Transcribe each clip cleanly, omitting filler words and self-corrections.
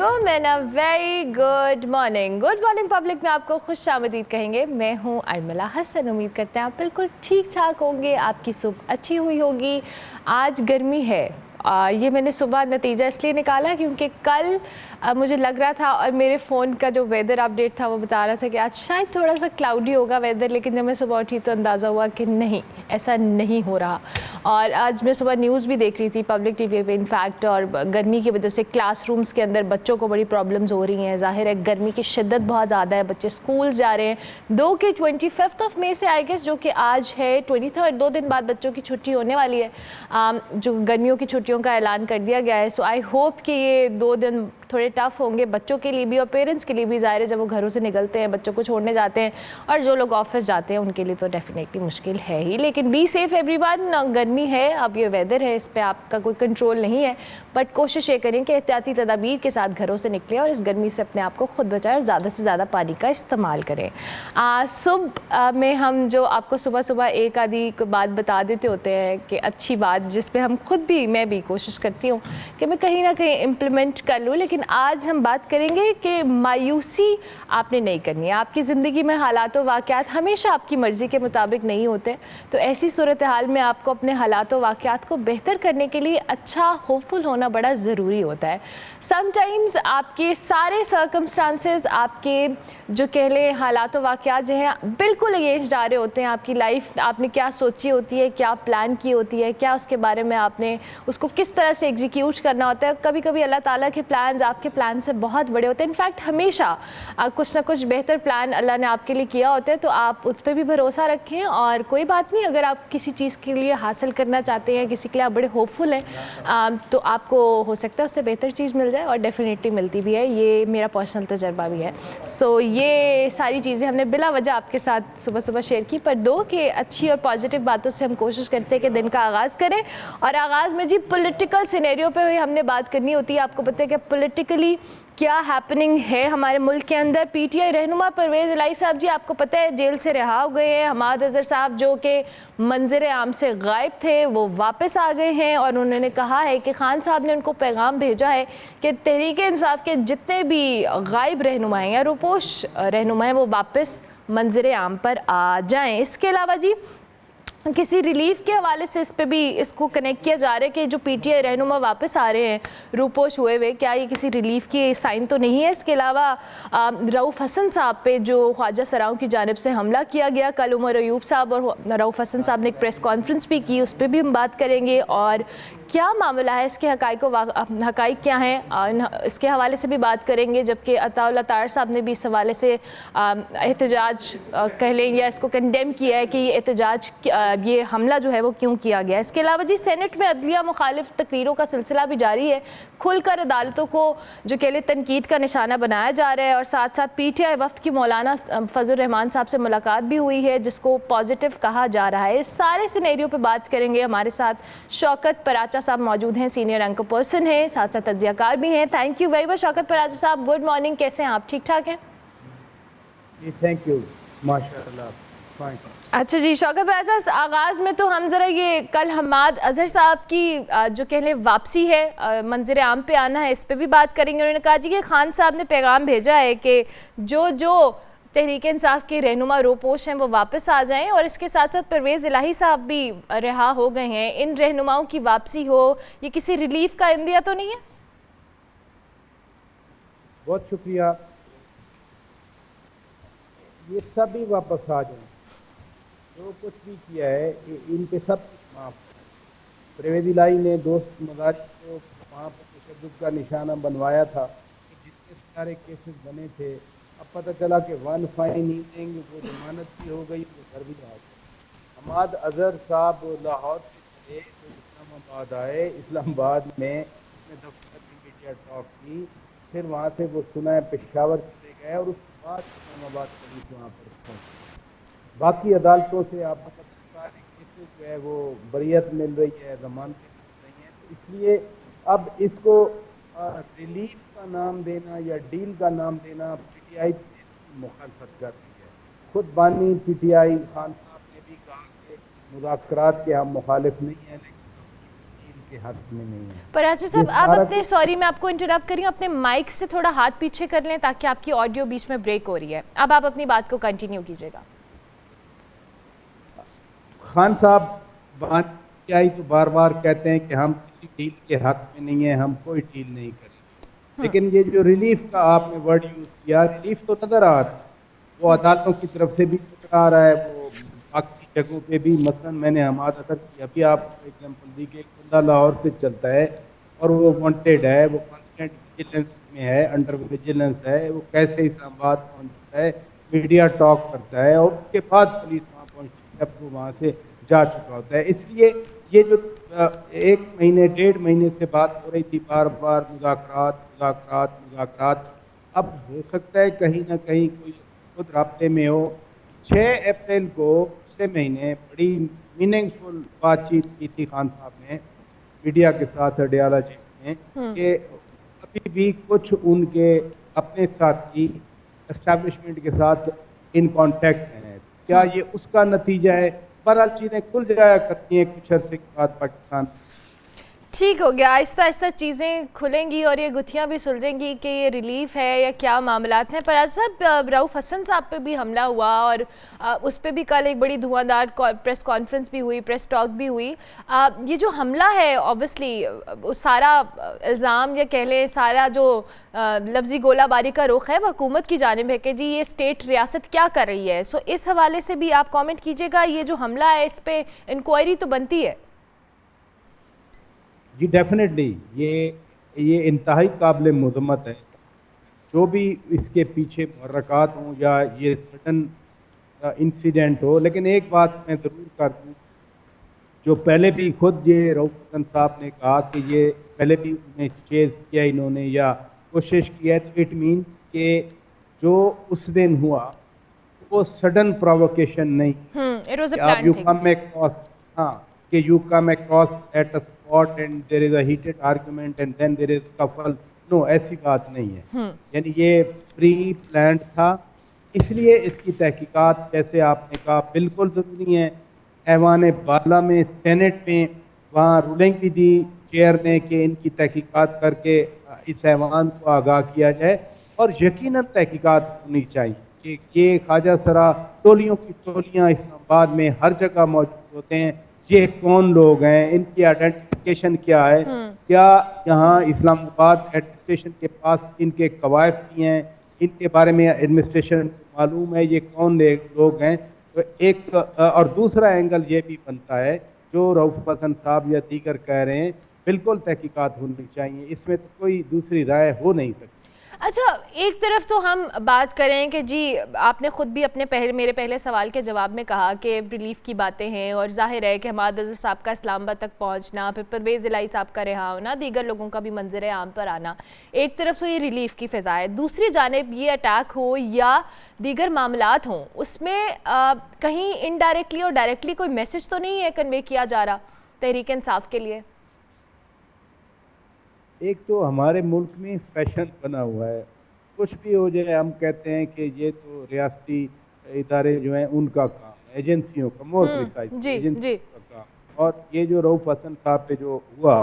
अस्सलामुअलैकुम and a very good morning public में आपको खुश आमदीद कहेंगे। मैं हूं अर्मिला हसन। उम्मीद करते हैं आप बिल्कुल ठीक ठाक होंगे, आपकी सुबह अच्छी हुई होगी। आज गर्मी है, ये मैंने सुबह नतीजा इसलिए निकाला क्योंकि कल मुझे लग रहा था और मेरे फ़ोन का जो वेदर अपडेट था वो बता रहा था कि आज शायद थोड़ा सा क्लाउडी होगा वेदर, लेकिन जब मैं सुबह उठी तो अंदाज़ा हुआ कि नहीं, ऐसा नहीं हो रहा। और आज मैं सुबह न्यूज़ भी देख रही थी पब्लिक टीवी पे इनफैक्ट, और गर्मी की वजह से क्लासरूम्स के अंदर बच्चों को बड़ी प्रॉब्लम्स हो रही हैं। ज़ाहिर है गर्मी की शिद्दत बहुत ज़्यादा है, बच्चे स्कूल जा रहे हैं। 25 मई से आई गेस, जो कि आज है 23, 2 दिन बाद बच्चों की छुट्टी होने वाली है, जो गर्मियों की छुट्टियों का ऐलान कर दिया गया है। सो आई होप कि ये 2 दिन थोड़े टफ होंगे बच्चों के लिए भी और पेरेंट्स के लिए भी। ज़ाहिर है जब वो घरों से निकलते हैं, बच्चों को छोड़ने जाते हैं, और जो लोग ऑफिस जाते हैं उनके लिए तो डेफिनेटली मुश्किल है ही। लेकिन बी सेफ एवरीवन। गर्मी है, अब ये वेदर है, इस पर आपका कोई कंट्रोल नहीं है, बट कोशिश ये करें कि एहतियाती तदाबीर के साथ घरों से निकलें और इस गर्मी से अपने आप को खुद बचाएं और ज़्यादा से ज़्यादा पानी का इस्तेमाल करें। सुबह में हम जो आपको सुबह सुबह एक आधी बात बता देते होते हैं कि अच्छी बात, जिस पे हम खुद भी, मैं भी कोशिश करती हूँ कि मैं कहीं ना कहीं इम्प्लीमेंट कर लूँ। लेकिन आज हम बात करेंगे कि मायूसी आपने नहीं करनी है। आपकी ज़िंदगी में हालात व वाक़यात हमेशा आपकी मर्ज़ी के मुताबिक नहीं होते, तो ऐसी सूरत हाल में आपको अपने हालात व वाक़यात को बेहतर करने के लिए अच्छा होपफुल होना बड़ा ज़रूरी होता है। समटाइम्स आपके सारे सर्कमस्टांसेस, आपके जो कह लें हालात व वाक़यात जो हैं बिल्कुल अगेंस्ट जा रहे होते हैं। आपकी लाइफ आपने क्या सोची होती है, क्या प्लान की होती है, क्या उसके बारे में आपने उसको किस तरह से एग्जीक्यूट करना होता है। कभी कभी अल्लाह ताला के प्लान्स आपके प्लान से बहुत बड़े होते हैं। इनफैक्ट हमेशा कुछ ना कुछ बेहतर प्लान अल्लाह ने आपके लिए किया होता है, तो आप उस पर भी भरोसा रखें। और कोई बात नहीं, अगर आप किसी चीज़ के लिए हासिल करना चाहते हैं, किसी के लिए आप बड़े होपफुल हैं, तो आपको हो सकता है उससे बेहतर चीज़ मिल जाए, और डेफिनेटली मिलती भी है। ये मेरा पर्सनल तजर्बा भी है। सो ये सारी चीज़ें हमने बिला वजह आपके साथ सुबह सुबह शेयर की, पर दो कि अच्छी और पॉजिटिव बातों से हम कोशिश करते हैं कि दिन का आगाज़ करें। और आगाज़ में जी पॉलिटिकल सिनेरियो पे हमने बात करनी होती है। आपको पता है कि पॉलिटिकली क्या हैपनिंग है हमारे मुल्क के अंदर। पीटीआई रहनुमा परवेज़ इलाही साहब जी, आपको पता है जेल से रिहा हो गए हैं। हमाद अज़हर साहब जो कि मंजर आम से गायब थे, वो वापस आ गए हैं, और उन्होंने कहा है कि खान साहब ने उनको पैगाम भेजा है कि तहरीक इंसाफ के जितने भी गायब रहनुमा हैं या रुपोश रहनुमा हैं वो वापस मंजर आम पर आ जाएँ। इसके अलावा जी किसी रिलीफ के हवाले से इस पे भी इसको कनेक्ट किया जा रहा है कि जो पीटीआई रहनुमा वापस आ रहे हैं रूपोश हुए हुए, क्या ये किसी रिलीफ की साइन तो नहीं है। इसके अलावा रऊफ़ हसन साहब पे जो ख्वाजा सराओं की जानिब से हमला किया गया, कल उमर अयूब साहब और रऊफ़ हसन साहब ने एक प्रेस कॉन्फ्रेंस भी की, उस पर भी हम बात करेंगे। और क्या मामला है, इसके हक़ाइक़ क्या हैं, इसके हवाले से भी बात करेंगे। जबकि अताउल्लाह तार साहब ने भी इस हवाले से एहतजाज कह लें या इसको कंडेम किया है कि ये एहतजाज, ये हमला जो है वो क्यों किया गया। इसके अलावा जी सेनेट में अदलिया मुखालिफ तकरीरों का सिलसिला भी जारी है। खुलकर अदालतों को जो कह लें तनकीद का निशाना बनाया जा रहा है, और साथ साथ पीटीआई वफ्द की मौलाना फजल रहमान साहब से मुलाकात भी हुई है, जिसको पॉजिटिव कहा जा रहा है। इस सारे सिनेरियो पे बात करेंगे। हमारे साथ शौकत पराचा साहब मौजूद हैं, सीनियर एंकर पर्सन हैं, साथ साथ तज्जियाकार भी हैं। Thank you very much Shaukat Paracha साहब, गुड मॉर्निंग, कैसे हैं आप, ठीक ठाक हैं? थैंक यू, माशाल्लाह, फाइन। अच्छा जी शौकत पराचा, आगाज़ में तो हम ज़रा ये कल हमाद अज़हर साहब की जो कह लें वापसी है, मंजर आम पे आना है, इस पर भी बात करेंगे। उन्होंने कहा जी कि खान साहब ने पैगाम भेजा है कि जो जो तहरीक इंसाफ के रहनुमा रोपोश हैं वो वापस आ जाएं, और इसके साथ साथ परवेज़ इलाही साहब भी रिहा हो गए हैं। इन रहनुमाओं की वापसी हो, ये किसी रिलीफ का इंदिया तो नहीं है? बहुत शुक्रिया। ये सभी वापस आ जाएं, जो कुछ भी किया है इन पे सब कुछ माफ। परवेज़ इलाही ने दोस्त मदारी को वहाँ पर तशद्दुद का निशाना बनवाया था, तो जितने सारे केसेस बने थे, अब पता चला कि वन फाइन ही देंगे, वो जमानत भी हो गई, वो घर भी आ गए। हमाद अज़हर साहब लाहौर से चले तो इस्लामाबाद आए, इस्लामाबाद में अपने दफ्तर की मीडिया टॉक की, फिर वहाँ से वो सुना है पेशावर चले गए, और उसके बाद इस्लामाबाद पुलिस वहाँ पर पहुँची। बाकी अदालतों से आप सारे केसेस जो है वो बरियत मिल रही है, जमानतें मिल रही हैं, तो इसलिए अब इसको रिलीफ का नाम देना या डील का नाम देना, पीटीआई इसकी मुखालफत कर रही है। खुद बानी पीटीआई खान साहब ने भी कहा कि मुज़ाकरात के हम मुखालिफ नहीं हैं, लेकिन इस डील के हक में नहीं है। पर अच्छा साहब, ये आप सारा अपने, सॉरी मैं आपको इंटरप्ट कर रही हूँ, अपने माइक से थोड़ा हाथ पीछे कर लें ताकि आपकी ऑडियो बीच में ब्रेक हो रही है। अब आप अपनी बात को कंटिन्यू कीजिएगा। खान साहब बात की आई तो बार बार कहते हैं कि हम किसी डील के हक में नहीं है, हम कोई डील नहीं करेंगे। लेकिन ये जो रिलीफ का आपने वर्ड यूज किया, रिलीफ तो नजर आ रहा है, वो अदालतों की तरफ से भी नजर आ रहा है, वो बाकी जगहों पे भी। मसलन मैंने हमारा अदर की अभी आपको एग्जाम्पल दी कि एक बंदा लाहौर से चलता है और वो वांटेड है, वो कांस्टेंट विजिलेंस में है, अंडर विजिलेंस है, वो कैसे इस्लामाबाद पहुंचता है, मीडिया टॉक करता है और उसके बाद पुलिस वहाँ पहुंचती है, वो वहाँ से जा चुका होता है। इसलिए ये जो 1 महीने 1.5 महीने से बात हो रही थी, बार बार मुज़ाकरात मुज़ाकरात मुज़ाकरात, अब हो सकता है कहीं ना कहीं कोई खुद राब्ते में हो। 6 अप्रैल को पिछले महीने बड़ी मीनिंगफुल बातचीत की थी खान साहब ने मीडिया के साथ अडयाला जेल में, कि अभी भी कुछ उनके अपने साथी एस्टैब्लिशमेंट के साथ इन कांटेक्ट हैं। क्या ये उसका नतीजा है? बहरहाल चीज़ें खुल जाया करती हैं कुछ अरसे के बाद पाकिस्तान। ठीक हो गया, आहिस्ता आहिस्ता चीज़ें खुलेंगी और ये गुत्थियाँ भी सुलझेंगी कि ये रिलीफ है या क्या मामलात हैं। पर आज साहब, रऊफ़ हसन साहब पे भी हमला हुआ और उस पर भी कल एक बड़ी धुआंधार प्रेस कॉन्फ्रेंस भी हुई, प्रेस टॉक भी हुई। ये जो हमला है, ऑब्वियसली सारा इल्ज़ाम या कह लें सारा जो लफ्ज़ी गोलाबारी का रुख है वो हुकूमत की जानिब है कि जी ये स्टेट रियासत क्या कर रही है। सो इस हवाले से भी आप कॉमेंट कीजिएगा। ये जो हमला है इस पर इंक्वायरी तो बनती है। जी डेफिनेटली ये इंतहाई काबिल मज़म्मत है, जो भी इसके पीछे मुहर्रकात हों या ये सडन इंसिडेंट हो। लेकिन एक बात मैं ज़रूर कर दूँ, जो पहले भी खुद ये रऊफ़ हसन साहब ने कहा कि ये पहले भी उन्हें चेज़ किया इन्होंने या कोशिश की है, तो इट मीन्स कि जो उस दिन हुआ वो सडन प्रोवोकेशन नहीं, इट वाज अ आप प्लान्ड यू थिंग। कम अक्रॉस, हाँ, कि you come across at a spot and there is a heated argument and then there is कफल। नो, ऐसी बात नहीं है। यानी ये प्री प्लान्ड था, इसलिए इसकी तहकीकात जैसे आपने कहा बिल्कुल ज़रूरी है। ऐवान बाला में, सेनेट में, वहाँ रूलिंग भी दी चेयर ने कि इनकी तहकीकात करके इस ऐवान को आगाह किया जाए और यकीनन तहकीकात होनी चाहिए कि ये ख्वाजा सरा टोलियों की टोलियाँ इस्लामाबाद में हर जगह मौजूद होते हैं। ये कौन लोग हैं, इनकी आइडेंटिफिकेशन क्या है, क्या यहाँ इस्लामाबाद एडमिनिस्ट्रेशन के पास इनके कवायद भी हैं, इनके बारे में एडमिनिस्ट्रेशन को मालूम है ये कौन लोग हैं। तो एक और दूसरा एंगल ये भी बनता है जो रऊफ़ हसन साहब या दीगर कह रहे हैं, बिल्कुल तहकीकात होनी चाहिए, इसमें तो कोई दूसरी राय हो नहीं सकती। अच्छा, एक तरफ तो हम बात करें कि जी आपने ख़ुद भी अपने मेरे पहले सवाल के जवाब में कहा कि रिलीफ की बातें हैं और जाहिर है कि हमाद अज़हर साहब का इस्लामाबाद तक पहुंचना, फिर परवेज़ इलाही साहब का रिहा होना, दीगर लोगों का भी मंजर आम पर आना, एक तरफ तो ये रिलीफ की फ़िज़ा है, दूसरी जानिब ये अटैक हो या दीगर मामलात हों, उसमें कहीं इनडायरेक्टली और डायरेक्टली कोई मैसेज तो नहीं है कन्वे किया जा रहा तहरीक इंसाफ के लिए? एक तो हमारे मुल्क में फैशन बना हुआ है, कुछ भी हो जाए हम कहते हैं कि ये तो रियासती इदारे जो हैं उनका काम, एजेंसियों का, मोर प्रिसाइज एजेंसियों का काम। और ये जो रऊफ़ हसन साहब पे जो हुआ,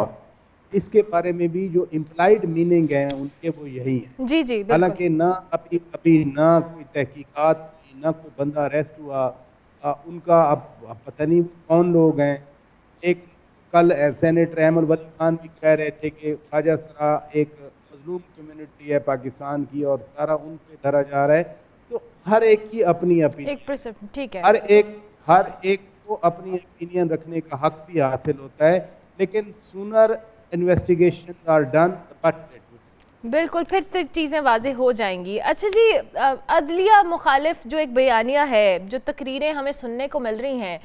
इसके बारे में भी जो इम्प्लाइड मीनिंग है उनके वो यही है। जी जी, हालांकि ना अभी ना कोई तहकीकात, ना कोई बंदा अरेस्ट हुआ, उनका अब पता नहीं कौन लोग हैं। एक कल सेनेटर अहमद वली खान भी कह रहे थे कि ख्वाजा सरा एक मजलूम कम्युनिटी है पाकिस्तान की और सारा उन पे धरा जा रहा है। तो हर एक की अपनी ठीक है, हर एक को अपनी ओपिनियन रखने का हक भी हासिल होता है, लेकिन sooner investigation are done but बिल्कुल, फिर तो चीज़ें वाज़ेह हो जाएंगी। अच्छा जी, अदलिया मुखालिफ जो एक बयानिया है, जो तकरीरें हमें सुनने को मिल रही हैं,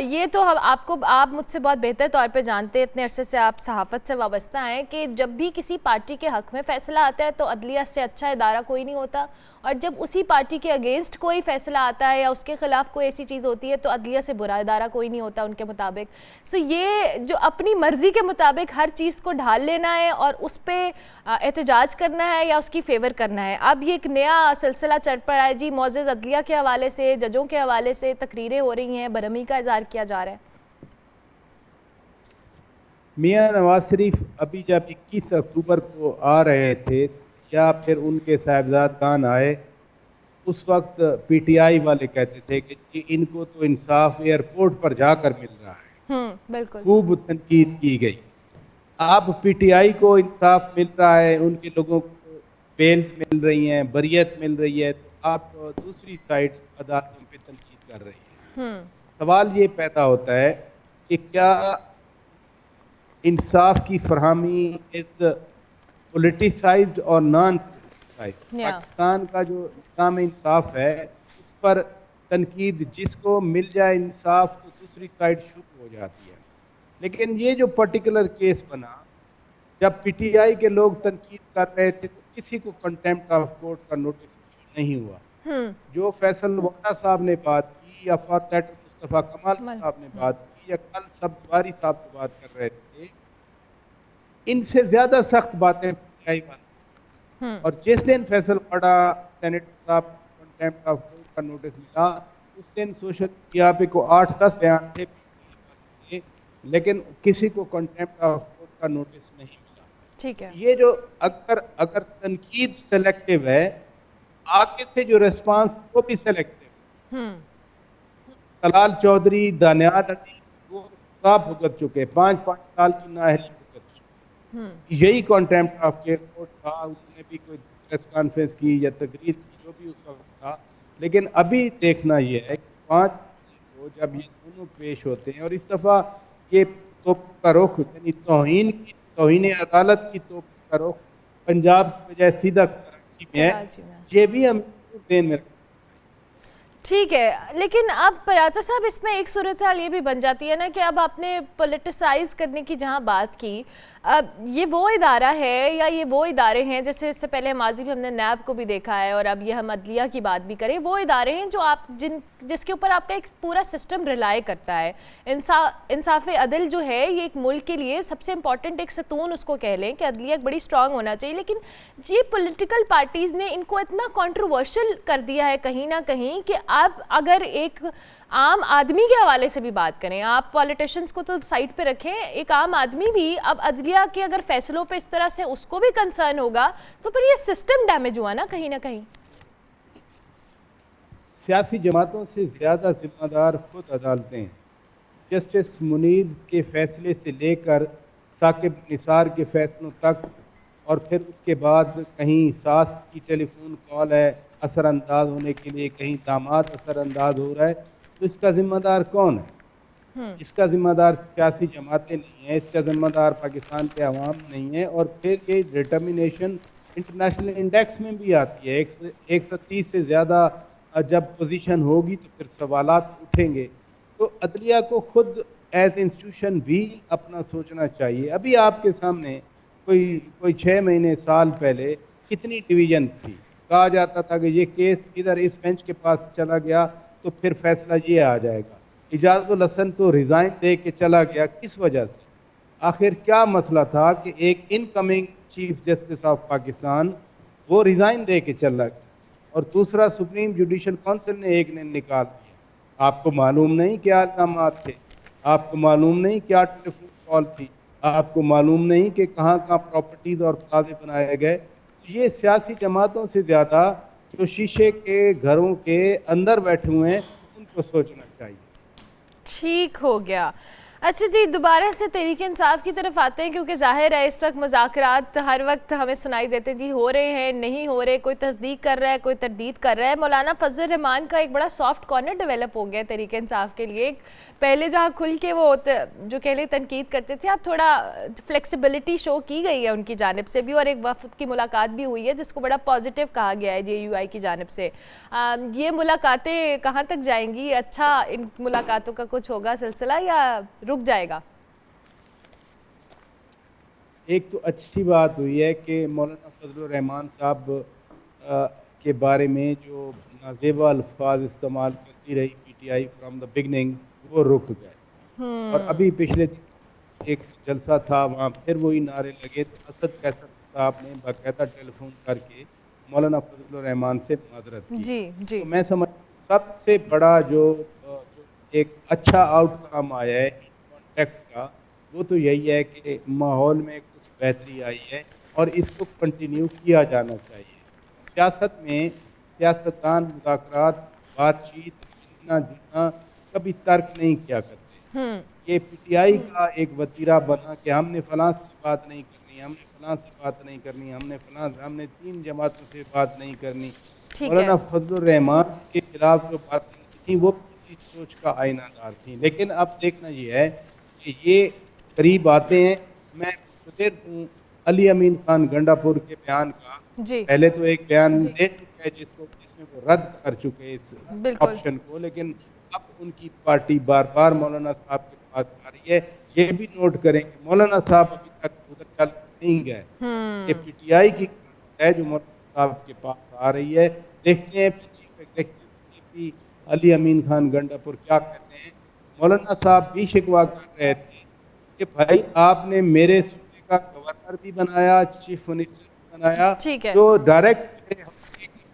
ये तो आप मुझसे बहुत बेहतर तौर पे जानते हैं, इतने अरसे से आप सहाफ़त से वाबस्ता हैं, कि जब भी किसी पार्टी के हक़ में फ़ैसला आता है तो अदलिया से अच्छा इदारा कोई नहीं होता, और जब उसी पार्टी के अगेंस्ट कोई फ़ैसला आता है या उसके ख़िलाफ़ कोई ऐसी चीज़ होती है तो अदलिया से बुरा इदारा कोई नहीं होता उनके मुताबिक। सो ये जो अपनी मर्ज़ी के मुताबिक हर चीज़ को ढाल लेना है और उस पर एहतजाज करना है या उसकी फेवर करना है, अब ये एक नया सिलसिला चढ़ पड़ा है जी। मोअज़्ज़ज़ अदलिया के हवाले से, जजों के हवाले से तकरीरें हो रही हैं, बरहमी का इज़हार किया जा रहा है। मियां नवाज शरीफ अभी जब 21 अक्टूबर को आ रहे थे या फिर उनके साहबजादगान आए, उस वक्त पीटीआई वाले कहते थे कि जी इनको तो इंसाफ एयरपोर्ट पर जाकर मिल रहा है। बिल्कुल। खूब तनकीद की गई। अब पीटीआई को इंसाफ मिल रहा है, उनके लोगों को बेल मिल रही हैं, बरियत मिल रही है, तो आप दूसरी साइड अदालतों पे तनकीद कर रही हैं। सवाल ये पैदा होता है कि क्या इंसाफ की फरहमी इस पोलिटिसाइज्ड और नॉन पोलिटिसाइज्ड या पाकिस्तान का जो निज़ाम इंसाफ है उस पर तनकीद, जिसको मिल जाए इंसाफ तो दूसरी साइड शुरू हो जाती है। लेकिन ये जो पर्टिकुलर केस बना, जब पीटीआई के लोग तनकीद कर रहे थे तो किसी को कंटेम्प्ट ऑफ कोर्ट का नोटिस इशू नहीं हुआ। जो फैसल वाला साहब ने बात की या फॉर दैट मुस्तफ़ा कमाल साहब ने बात की या कल सब्जवारी साहब से बात कर रहे थे, इनसे ज्यादा सख्त बातें पीटीआई वाले। और जिस दिन फैसल वाला सेनेटर साहब को कंटेम्प्ट ऑफ कोर्ट का नोटिस मिला, उस दिन सोशल मीडिया पे को 8-10 बयान थे, लेकिन किसी को कंटेम्प्ट ऑफ कोर्ट का नोटिस नहीं मिला। ठीक है। ये जो अगर तनकीद सेलेक्टिव है, आगे से जो रिस्पांस वो भी सेलेक्टिव। तलाल चौधरी, दानियाल अजीज वो सजा भुगत चुके, 5-5 साल की नाअहली भुगत चुके। यही कंटेम्प्ट ऑफ कोर्ट था। उसने भी कोई प्रेस कॉन्फ्रेंस की या तकरीर की, जो भी उस वक्त था। लेकिन अभी देखना यह है कि 5 को जब ये दोनों पेश होते हैं और इस दफा ये तोप का रुख यानी तौहीन अदालत की तोप का रुख पंजाब की बजाय सीधा कराची में है, ये भी हम ध्यान में रखना। ठीक है, लेकिन अब पराचा साहब इसमें एक सूरत हाल ये भी बन जाती है ना कि अब आपने पॉलिटिसाइज करने की जहाँ बात की, अब ये वो इदारा है या ये वो इदारे हैं, जैसे इससे पहले माजी में हमने नैब को भी देखा है और अब ये हम अदलिया की बात भी करें, वो इदारे हैं जो आप जिसके ऊपर आपका एक पूरा सिस्टम रिलाई करता है। इंसाफ अदल जो है ये एक मुल्क के लिए सबसे इम्पॉर्टेंट एक सतून उसको कह लें कि अदलिया बड़ी स्ट्रांग होना चाहिए, लेकिन ये पॉलिटिकल पार्टीज़ ने इनको इतना कंट्रोवर्शियल कर दिया है कहीं ना कहीं कि आप अगर एक आम आदमी के हवाले से भी बात करें, आप पॉलिटिशियंस को तो साइड पे रखें, एक आम आदमी भी अब अदलिया के अगर फैसलों पे इस तरह से उसको भी कंसर्न होगा तो फिर ये सिस्टम डैमेज हुआ ना कहीं। सियासी जमातों से ज़्यादा जिम्मेदार खुद अदालतें हैं। जस्टिस मुनीर के फैसले से लेकर साकिब निसार के फैसलों तक, और फिर उसके बाद कहीं सास की टेलीफोन कॉल है असरअंदाज होने के लिए, कहीं दामाद असरअंदाज हो रहा है, तो इसका जिम्मेदार कौन है? इसका जिम्मेदार सियासी जमातें नहीं है, इसका जिम्मेदार पाकिस्तान के अवाम नहीं है। और फिर ये डिटर्मिनेशन इंटरनेशनल इंडेक्स में भी आती है। 130 से ज़्यादा जब पोजीशन होगी तो फिर सवालात उठेंगे। तो अदलिया को खुद एज इंस्टीट्यूशन भी अपना सोचना चाहिए। अभी आपके सामने कोई 6 महीने साल पहले कितनी डिवीज़न थी, कहा जाता था कि ये केस इधर इस बेंच के पास चला गया तो फिर फैसला ये आ जाएगा। इजाज़ुल हसन तो रिज़ाइन दे के चला गया, किस वजह से? आखिर क्या मसला था कि एक incoming chief justice of Pakistan वो रिज़ाइन दे के चला गया और दूसरा सुप्रीम जुडिशल काउंसिल ने एक ने निकाल दिया। आपको मालूम नहीं क्या इल्ज़ामात थे, आपको मालूम नहीं क्या टेलीफोन कॉल थी, आपको मालूम नहीं कि कहाँ कहाँ प्रॉपर्टीज़ और प्लाजे बनाए गए। तो ये सियासी जमातों से ज़्यादा जो शीशे के घरों के अंदर बैठे हुए हैं उनको सोचना चाहिए। ठीक हो गया। अच्छा जी, दोबारा से तहरीक इंसाफ की तरफ आते हैं, क्योंकि जाहिर है इस वक्त मुज़ाकरात हर वक्त हमें सुनाई देते हैं जी, हो रहे हैं नहीं हो रहे, कोई तस्दीक कर रहा है कोई तरदीद कर रहा है। मौलाना फजल रहमान का एक बड़ा सॉफ्ट कॉर्नर डेवलप हो गया तहरीक इंसाफ के लिए। पहले जहाँ खुल के वो जो कह ले तनकीद करते थे, अब थोड़ा फ्लेक्सिबिलिटी शो की गई है उनकी जानिब से भी, और एक वफद की मुलाकात भी हुई है जिसको बड़ा पॉजिटिव कहा गया है JUI की जानिब से। ये मुलाकातें कहाँ तक जाएंगी? अच्छा, इन मुलाकातों का कुछ होगा सिलसिला या रुक जाएगा? एक तो अच्छी बात हुई है कि मौलाना फजल रहमान साहब के बारे में जो नाजेबा अल्फाज इस्तेमाल करती रही PTI फ्रॉम द बिगनिंग, वो रुक गए। और अभी पिछले दिन एक जलसा था, वहाँ फिर वही नारे लगे। तो असद कैसर साहब ने बाकायदा टेलीफोन करके मौलाना फजल रहमान से माजरत की। जी। तो मैं समझ सबसे बड़ा जो एक अच्छा आउटकम आया है कॉन्टेक्स्ट का, वो तो यही है कि माहौल में कुछ बेहतरी आई है और इसको कंटिन्यू किया जाना चाहिए। सियासत में सियासतदान मुज़ाकरात, बातचीत, मिलना जुलना कभी तर्क नहीं किया करते। ये पीटीआई का एक वतीरा बना कि हमने फलां से बात नहीं करनी, हमने फलां से बात नहीं करनी, हमने 3 जमातों से बात नहीं करनी। ठीक मौलाना है। फजलुर रहमान के खिलाफ जो बातें थी वो किसी सोच का आईनादार थी, लेकिन अब देखना ये है कि ये करीब आते हैं। मैं मुतअद्दिर हूँ अली अमीन खान गंडापुर के बयान का। जी पहले तो एक बयान दे चुके हैं जिसमें वो रद्द कर चुके हैं इस बिल्कुल। ऑप्शन को, लेकिन अब उनकी पार्टी बार बार मौलाना साहब के पास आ रही है। ये भी नोट करें कि मौलाना साहब अभी तक उधर चल नहीं गए। ये पीटीआई की है जो मौलाना साहब के पास आ रही है। देखते हैं चीफ एग्जीक्यूटिव अली अमीन खान गंडापुर क्या कहते हैं। मौलाना साहब भी शिकवा कर रहे थे कि भाई आपने मेरे सूबे का गवर्नर भी बनाया, चीफ मिनिस्टर भी बनाया, ठीक है। जो डायरेक्ट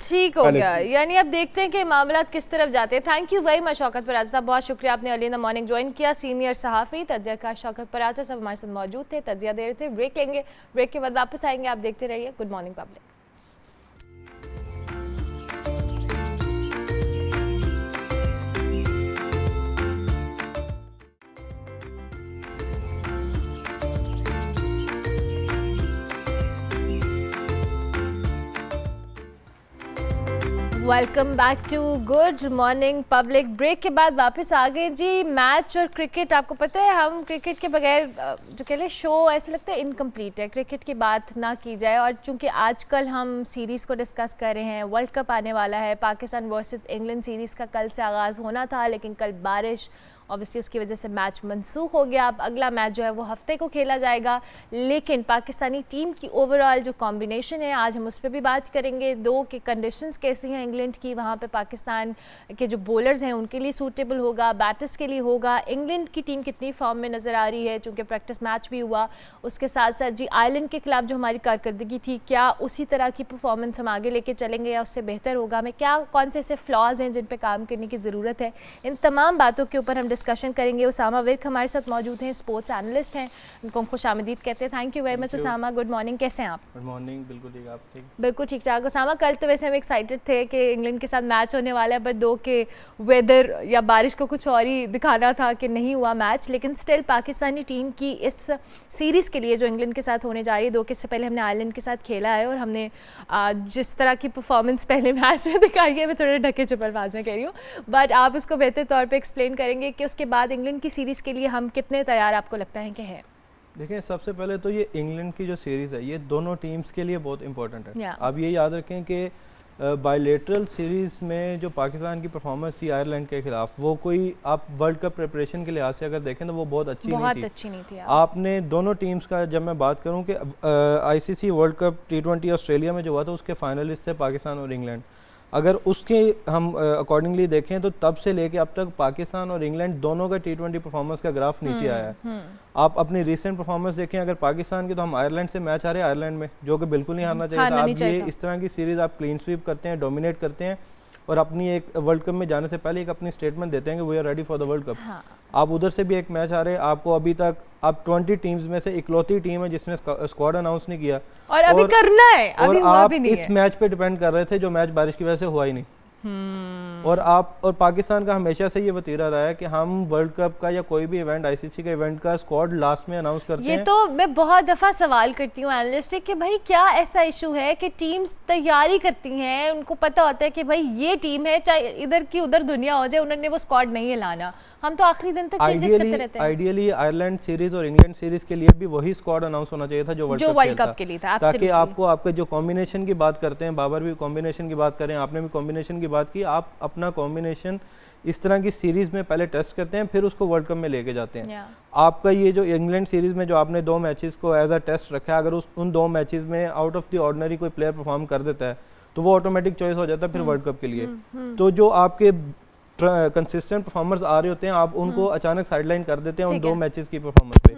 ठीक हो गया। यानी अब देखते हैं कि मामला किस तरफ जाते हैं। Thank you very much Shaukat Paraja साहब, बहुत शुक्रिया आपने early in the morning join किया। सीनियर सहाफ़ी तज्ज़ियाकार शौकत पराजा साहब हमारे साथ मौजूद थे, तज्ज़िया दे रहे थे। ब्रेक लेंगे, ब्रेक के बाद वापस आएंगे। आप देखते रहिए good morning public. Welcome back to good morning public. Break के बाद वापस आ गए जी। मैच और क्रिकेट, आपको पता है हम क्रिकेट के बगैर जो कह लें शो ऐसे लगता है इनकम्प्लीट है, क्रिकेट की बात ना की जाए। और चूंकि आजकल हम सीरीज़ को डिस्कस कर रहे हैं, वर्ल्ड कप आने वाला है, पाकिस्तान वर्सेस इंग्लैंड सीरीज़ का कल से आगाज़ होना था, लेकिन कल बारिश ऑब्वियसली उसकी वजह से मैच मनसूख हो गया। अब अगला मैच जो है वो हफ्ते को खेला जाएगा। लेकिन पाकिस्तानी टीम की ओवरऑल जो कॉम्बिनेशन है, आज हम उस पर भी बात करेंगे। दो के कंडीशंस कैसी हैं इंग्लैंड की, वहाँ पे पाकिस्तान के जो बॉलर्स हैं उनके लिए सूटेबल होगा, बैटर्स के लिए होगा, इंग्लैंड की टीम कितनी फॉर्म में नज़र आ रही है चूँकि प्रैक्टिस मैच भी हुआ। उसके साथ साथ जी आयरलैंड के खिलाफ जो हमारी कारकर्दगी थी, क्या उसी तरह की परफॉर्मेंस हम आगे लेके चलेंगे या उससे बेहतर होगा, हमें क्या कौन से ऐसे फ्लॉज हैं जिन पर काम करने की ज़रूरत है। इन तमाम बातों के ऊपर हम डिस्कशन करेंगे। उसामा विर्क हमारे साथ मौजूद हैं, स्पोर्ट्स एनालिस्ट हैं, उनको खुशामदीद कहते हैं। Thank you very much Usama. Good morning, कैसे हैं आप? गुड मॉर्निंग, बिल्कुल ठीक, आप ठीक? बिल्कुल ठीक ठाक। उसामा, कल तो वैसे हम एक्साइटेड थे कि इंग्लैंड के साथ मैच होने वाला है, बट दो के वेदर या बारिश को कुछ और ही दिखाना था कि नहीं हुआ मैच। लेकिन स्टिल पाकिस्तानी टीम की इस सीरीज़ के लिए जो इंग्लैंड के साथ होने जा रही है, दो के से पहले हमने आयरलैंड के साथ खेला है और हमने जिस तरह की परफॉर्मेंस पहले मैच में दिखाई है, मैं थोड़े ढके चुपल बाज में कह रही हूँ, बट आप उसको बेहतर तौर पर एक्सप्लेन करेंगे कि उसके बाद इंग्लैंड की सीरीज़ के लिए हम कितने तैयार आपको लगता है कि है? देखिए, सबसे पहले तो ये इंग्लैंड की जो सीरीज़ है ये दोनों टीम्स के लिए बहुत इंपॉर्टेंट है। आप ये याद रखें कि बायलेटरल सीरीज़ में जो पाकिस्तान की परफॉर्मेंस थी आयरलैंड के खिलाफ, वो कोई आप वर्ल्ड कप प्रिपरेशन के लिहाज से अगर देखें तो वो बहुत अच्छी नहीं थी। आपने दोनों टीम्स का जब मैं बात करूं कि ICC world cup T20 Australia में जो हुआ था उसके फाइनलिस्ट थे पाकिस्तान और इंग्लैंड, अगर उसके हम अकॉर्डिंगली देखें तो तब से लेके अब तक पाकिस्तान और इंग्लैंड दोनों का T20 परफॉर्मेंस का ग्राफ नीचे आया है। आप अपनी रिसेंट परफॉर्मेंस देखें अगर पाकिस्तान की, तो हम आयरलैंड से मैच हारे आयरलैंड में, जो कि बिल्कुल नहीं हारना चाहिए था। आप ये इस तरह की सीरीज़ आप क्लीन स्वीप करते हैं, डोमिनेट करते हैं और अपनी एक वर्ल्ड कप में जाने से पहले एक अपनी स्टेटमेंट देते हैं कि we are ready for the world cup. आप उधर से भी एक मैच हारे, आपको अभी तक आप 20 टीम्स में से इकलौती टीम है जिसने स्क्वाड अनाउंस नहीं किया और अभी करना है, अभी और आप इस मैच पे डिपेंड कर रहे थे जो मैच बारिश की वजह से हुआ ही नहीं। और पाकिस्तान का हमेशा से ये वतीरा रहा है कि हम वर्ल्ड कप का या कोई भी इवेंट, आईसीसी का इवेंट का स्क्वाड लास्ट में अनाउंस करते हैं। ये तो मैं बहुत दफ़ा सवाल करती हूँ एनालिस्ट से कि भाई क्या ऐसा इशू है कि टीम्स तैयारी करती हैं, उनको पता होता है कि भाई ये टीम है, चाहे इधर की उधर दुनिया हो जाए, उन्होंने वो स्क्वाड नहीं हिलाना, हम तो आखिरी दिन तक चेंजेस करते रहते हैं। आइडियली आयरलैंड सीरीज और इंग्लैंड सीरीज के लिए भी वही स्क्वाड अनाउंस होना चाहिए था जो वर्ल्ड कप के लिए था, ताकि आपको आपके जो कॉम्बिनेशन की बात करते हैं, बाबर भी कॉम्बिनेशन की बात करें, आपने भी कॉम्बिनेशन की बात की, आप अपना कॉम्बिनेशन इस तरह की सीरीज में पहले टेस्ट करते हैं, फिर उसको वर्ल्ड कप में लेके जाते हैं। आपका ये जो इंग्लैंड सीरीज में जो आपने 2 मैचेस को एज अ टेस्ट रखा है, अगर उन 2 मैचेस में आउट ऑफ द ऑर्डिनरी कोई प्लेयर परफॉर्म कर देता है तो वो ऑटोमेटिक चॉइस हो जाता है फिर वर्ल्ड कप के लिए। तो जो आपके कंसिस्टेंट परफॉर्मर्स आ रहे होते हैं, आप उनको अचानक साइडलाइन कर देते हैं उन 2 मैचेस की परफॉर्मेंस पे।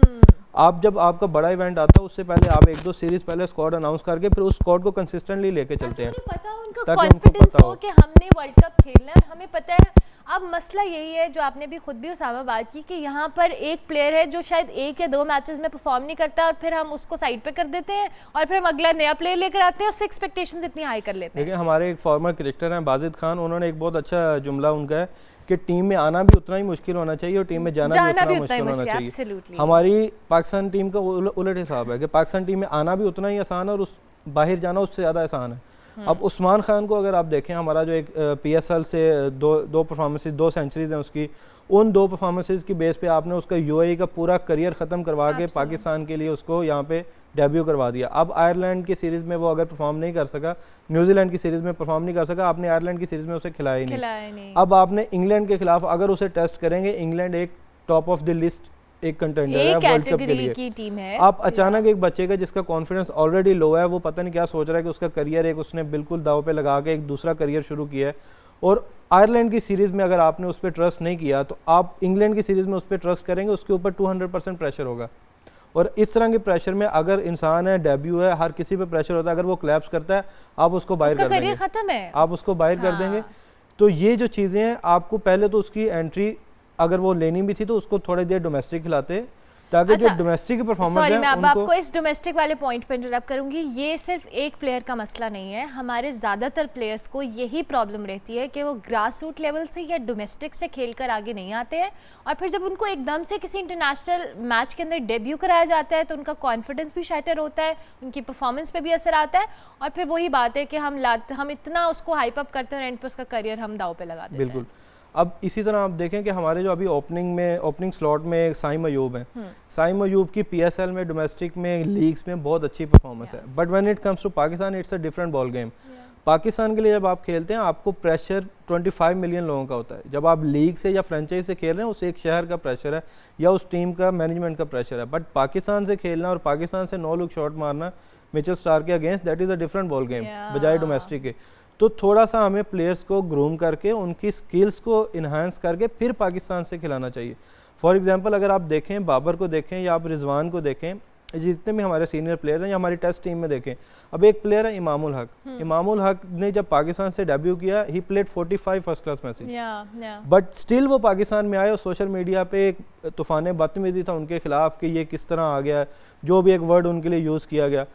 आप जब आपका बड़ा इवेंट आता है उससे पहले आप 1-2 सीरीज पहले स्क्वाड अनाउंस करके फिर उस स्क्वाड को कंसिस्टेंटली लेके चलते हैं, पता उनका ताकि उनको कॉन्फिडेंस पता हो हो कि हमने वर्ल्ड कप खेलना है और हमें पता है। अब मसला यही है जो आपने भी खुद भी उसामा बात की कि यहाँ पर एक प्लेयर है जो शायद 1 या 2 मैचेस में परफॉर्म नहीं करता और फिर हम उसको साइड पे कर देते हैं और फिर हम अगला नया प्लेयर लेकर आते हैं और उससे एक्सपेक्टेशंस इतनी हाई कर लेते हैं। देखिए हमारे एक फॉर्मर क्रिकेटर हैं बाजिद खान, उन्होंने एक बहुत अच्छा जुमला उनका है कि टीम में आना भी उतना ही मुश्किल होना चाहिए और टीम में जाना भी उतना मुश्किल होना चाहिए। Absolutely. हमारी पाकिस्तान टीम का उलट हिसाब है कि पाकिस्तान टीम में आना भी उतना ही आसान है और उस बाहर जाना उससे ज़्यादा आसान है। अब उस्मान खान को अगर आप देखें, हमारा जो एक PSL से दो परफॉर्मेंसेज 2 सेंचुरीज हैं उसकी, उन 2 परफॉर्मेंसेज की बेस पे आपने उसका UAE का पूरा करियर ख़त्म करवा के पाकिस्तान के लिए उसको यहाँ पे डेब्यू करवा दिया। अब आयरलैंड की सीरीज़ में वो अगर परफॉर्म नहीं कर सका, न्यूजीलैंड की सीरीज़ में परफॉर्म नहीं कर सका, आपने आयरलैंड की सीरीज़ में उसे खिलाया ही नहीं। अब आपने इंग्लैंड के खिलाफ अगर उसे टेस्ट करेंगे, इंग्लैंड एक टॉप ऑफ द लिस्ट एक कंटेंडर है वर्ल्ड कप के लिए की टीम है। आप अचानक एक बच्चे का जिसका कॉन्फिडेंस ऑलरेडी लो है, वो पता नहीं क्या सोच रहा है कि उसका करियर एक उसने बिल्कुल दाव पे लगा के एक दूसरा करियर शुरू किया है, और आयरलैंड की सीरीज़ में अगर आपने उस पर ट्रस्ट नहीं किया तो आप इंग्लैंड की सीरीज़ में उस पर ट्रस्ट करेंगे, उसके ऊपर 200% प्रेशर होगा। और इस तरह के प्रेशर में अगर इंसान है, डेब्यू है, हर किसी पे प्रेशर होता है, अगर वो क्लैप्स करता है आप उसको बाहर कर देंगे, खत्म है, आप उसको बाहर कर देंगे। तो ये जो चीज़ें हैं, आपको पहले तो उसकी एंट्री अगर वो लेनी भी थी तो उसको थोड़ी देर डोमेस्टिक खिलाते, ताकि जो डोमेस्टिक परफॉर्मेंस है मैं अब आपको इस डोमेस्टिक वाले पॉइंट पे इंटरप्ट करूंगी। ये सिर्फ एक प्लेयर का मसला नहीं है, हमारे ज़्यादातर प्लेयर्स को यही प्रॉब्लम रहती है कि वो ग्रास रूट लेवल से या डोमेस्टिक से खेलकर आगे नहीं आते हैं, और फिर जब उनको एकदम से किसी इंटरनेशनल मैच के अंदर डेब्यू कराया जाता है तो उनका कॉन्फिडेंस भी शैटर होता है, उनकी परफॉर्मेंस पे भी असर आता है, और फिर वही बात है कि हम इतना उसको हाइप अप करते हैं और एंड पे उसका करियर हम दाव पे लगा देते हैं। बिल्कुल। अब इसी तरह आप देखें कि हमारे जो अभी ओपनिंग स्लॉट में साइम अयूब हैं, साइम अयूब की PSL में, डोमेस्टिक में, लीग्स में बहुत अच्छी परफॉर्मेंस है, but when it comes to Pakistan it's a different ball game. Pakistan के लिए जब आप खेलते हैं आपको प्रेशर 25 मिलियन लोगों का होता है। जब आप लीग से या फ्रेंचाइज से खेल रहे हैं, उस एक शहर का प्रेशर है या उस टीम का मैनेजमेंट का प्रेशर है, बट पाकिस्तान से खेलना और पाकिस्तान से 9 लुक शॉट मारना मिचेल स्टार्क के against, that is a different ball game बजाय डोमेस्टिक के। तो थोड़ा सा हमें प्लेयर्स को ग्रूम करके उनकी स्किल्स को इन्हांस करके फिर पाकिस्तान से खिलाना चाहिए। फॉर एग्जांपल अगर आप देखें, बाबर को देखें या आप रिजवान को देखें, जितने भी हमारे सीनियर प्लेयर्स हैं या हमारी टेस्ट टीम में देखें, अब एक प्लेयर है इमामुल हक। इमामुल हक ने जब पाकिस्तान से डेब्यू किया, he played 45 first class matches, but still वो पाकिस्तान में आए और सोशल मीडिया पे एक तूफान बदतमीजी था उनके खिलाफ कि ये किस तरह आ गया, जो भी एक वर्ड उनके लिए यूज़ किया गया।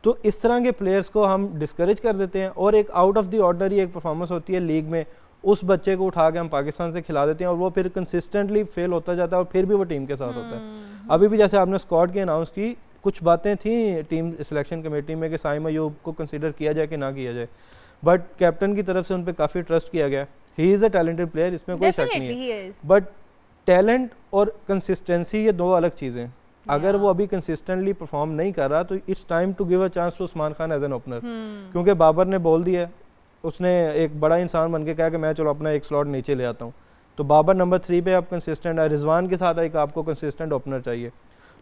तो इस तरह के प्लेयर्स को हम डिस्करेज कर देते हैं, और एक आउट ऑफ द ऑर्डनरी एक परफॉर्मेंस होती है लीग में, उस बच्चे को उठा के हम पाकिस्तान से खिला देते हैं और वो फिर कंसिस्टेंटली फेल होता जाता है और फिर भी वो टीम के साथ होता है। अभी भी जैसे आपने स्क्वाड की अनाउंस की, कुछ बातें थी टीम सिलेक्शन कमेटी में कि साइम अयूब को कंसिडर किया जाए कि ना किया जाए, बट कैप्टन की तरफ से उन पर काफ़ी ट्रस्ट किया गया। He is a talented player, इसमें कोई शक नहीं है, बट टैलेंट और कंसिस्टेंसी ये 2 अलग चीज़ें हैं। अगर वो अभी कंसिस्टेंटली परफॉर्म नहीं कर रहा तो it's time to give a chance to Usman Khan as an opener, क्योंकि बाबर ने बोल दिया, उसने एक बड़ा इंसान बन के कहा कि मैं चलो अपना एक स्लॉट नीचे ले आता हूँ, तो बाबर नंबर 3 पे आप कंसिस्टेंट है, रिजवान के साथ एक आपको कंसिस्टेंट ओपनर चाहिए।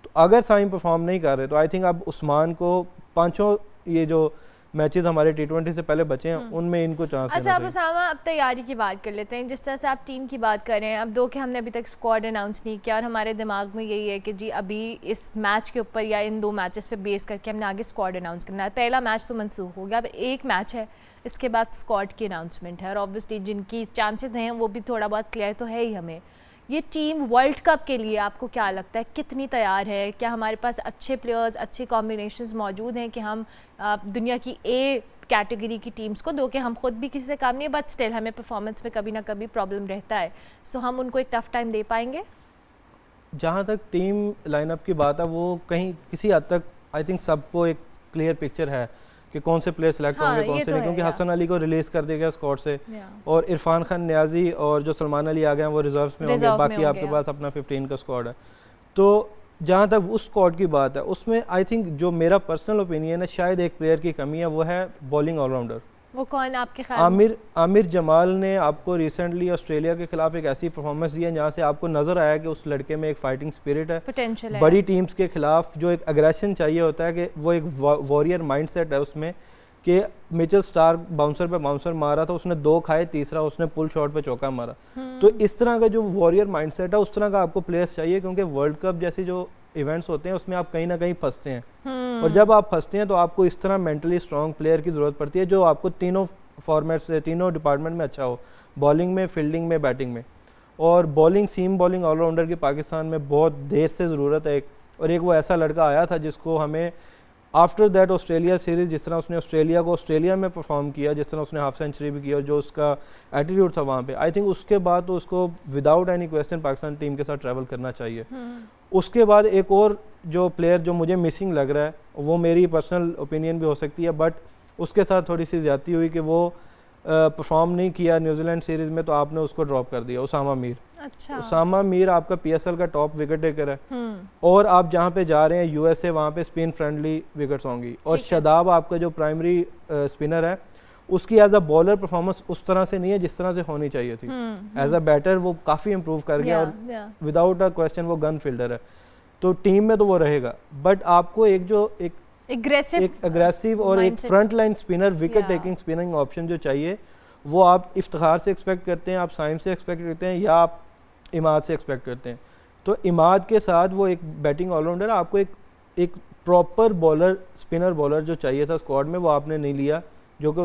तो अगर साइम परफॉर्म नहीं कर रहे तो आई थिंक अब उस्मान को 5 ये जो मैचेस हमारे T20 से पहले बचे हैं उनमें इनको चांस देना चाहिए। अच्छा, अब उसामा, अब तैयारी की बात कर लेते हैं। जिस तरह से आप टीम की बात कर रहे हैं, अब 2 के हमने अभी तक स्क्वाड अनाउंस नहीं किया और हमारे दिमाग में यही है कि जी अभी इस मैच के ऊपर या इन 2 मैचेस पे बेस करके हमने आगे स्क्वाड अनाउंस करना है। पहला मैच तो मनसूख हो गया, अब एक मैच है, इसके बाद स्क्वाड की अनाउंसमेंट है, और ऑब्वियसली जिनकी चांसेस हैं वो भी थोड़ा बहुत क्लियर तो है ही। हमें ये टीम वर्ल्ड कप के लिए आपको क्या लगता है कितनी तैयार है? क्या हमारे पास अच्छे प्लेयर्स, अच्छे कॉम्बिनेशंस मौजूद हैं कि हम दुनिया की ए कैटेगरी की टीम्स को, दो कि हम खुद भी किसी से काम नहीं है, बट स्टिल हमें परफॉर्मेंस में कभी ना कभी प्रॉब्लम रहता है, सो हम उनको एक टफ टाइम दे पाएंगे? जहाँ तक टीम लाइनअप की बात है, वो कहीं किसी हद तक आई थिंक सबको एक क्लियर पिक्चर है कि कौन से प्लेयर सेलेक्ट होंगे कौन से नहीं, क्योंकि हसन अली को रिलीज कर दिया गया स्क्वाड से, और इरफान खान, नियाजी और जो सलमान अली आ गए हैं वो रिजर्व्स में होंगे, बाकी आपके पास अपना 15 का स्क्वाड है। तो जहाँ तक उस स्क्वाड की बात है, उसमें आई थिंक जो मेरा पर्सनल ओपिनियन है, शायद एक प्लेयर की कमी है, वो है बॉलिंग ऑलराउंडर। वो कौन आपके ख्याल में? आमिर जमाल ने आपको रिसेंटली ऑस्ट्रेलिया के खिलाफ एक ऐसी परफॉर्मेंस दी है जहाँ से आपको नजर आया कि उस लड़के में एक फाइटिंग स्पिरिट है, पोटेंशियल है। बड़ी टीम्स के खिलाफ जो एक अग्रेशन चाहिए होता है, कि वो एक वॉरियर माइंडसेट है उसमें, कि मिचेल स्टार्क बाउंसर पे बाउंसर मारा था, उसने 2 खाए, तीसरा उसने पुल शॉट पे चौका मारा। तो इस तरह का जो वॉरियर माइंडसेट है, उस तरह का आपको प्लेयर्स चाहिए, क्योंकि वर्ल्ड कप जैसी जो इवेंट्स होते हैं उसमें आप कहीं ना कहीं फंसते हैं और जब आप फंसते हैं तो आपको इस तरह मेंटली स्ट्रॉन्ग प्लेयर की ज़रूरत पड़ती है जो आपको तीनों फॉर्मेट से तीनों डिपार्टमेंट में अच्छा हो, बॉलिंग में, फील्डिंग में, बैटिंग में। और बॉलिंग, सीम बॉलिंग ऑलराउंडर की पाकिस्तान में बहुत देर से ज़रूरत है और एक वो ऐसा लड़का आया था जिसको हमें आफ्टर दैट ऑस्ट्रेलिया सीरीज़, जिस तरह उसने ऑस्ट्रेलिया को ऑस्ट्रेलिया में परफॉर्म किया, जिस तरह उसने हाफ सेंचुरी भी की और जो उसका एटीट्यूड था वहाँ पे, आई थिंक उसके बाद तो उसको without any question Pakistan team के साथ ट्रैवल करना चाहिए। उसके बाद एक और जो प्लेयर जो मुझे मिसिंग लग रहा है, वो मेरी पर्सनल ओपिनियन भी हो सकती है, बट उसके साथ थोड़ी सी ज़्यादती हुई कि वो परफॉर्म नहीं किया न्यूजीलैंड सीरीज़ में, तो आपने उसको ड्रॉप कर दिया, उसामा मीर। अच्छा। उसामा मीर आपका पीएसएल का टॉप विकेट टेकर है और आप जहाँ पे जा रहे हैं यूएसए, वहाँ पे स्पिन फ्रेंडली विकेट्स होंगी और शादाब आपका जो प्राइमरी स्पिनर है उसकी एज अ बॉलर परफॉर्मेंस उस तरह से नहीं है जिस तरह से होनी चाहिए थी। एज अ बैटर वो काफ़ी इंप्रूव कर गया और विदाउट अ क्वेश्चन वो गन फील्डर है, तो टीम में तो वो रहेगा, बट आपको एक एग्रेसिव और एक front line spinner, wicket taking spinning option जो चाहिए वो आप इफ्तिखार से एक्सपेक्ट करते हैं, आप साइम से एक्सपेक्ट करते हैं या आप इमाद से एक्सपेक्ट करते हैं। तो इमाद के साथ वो एक बैटिंग ऑलराउंडर, आपको एक प्रॉपर बॉलर, स्पिनर बॉलर जो चाहिए था स्क्वाड में, वो आपने नहीं लिया, जो कि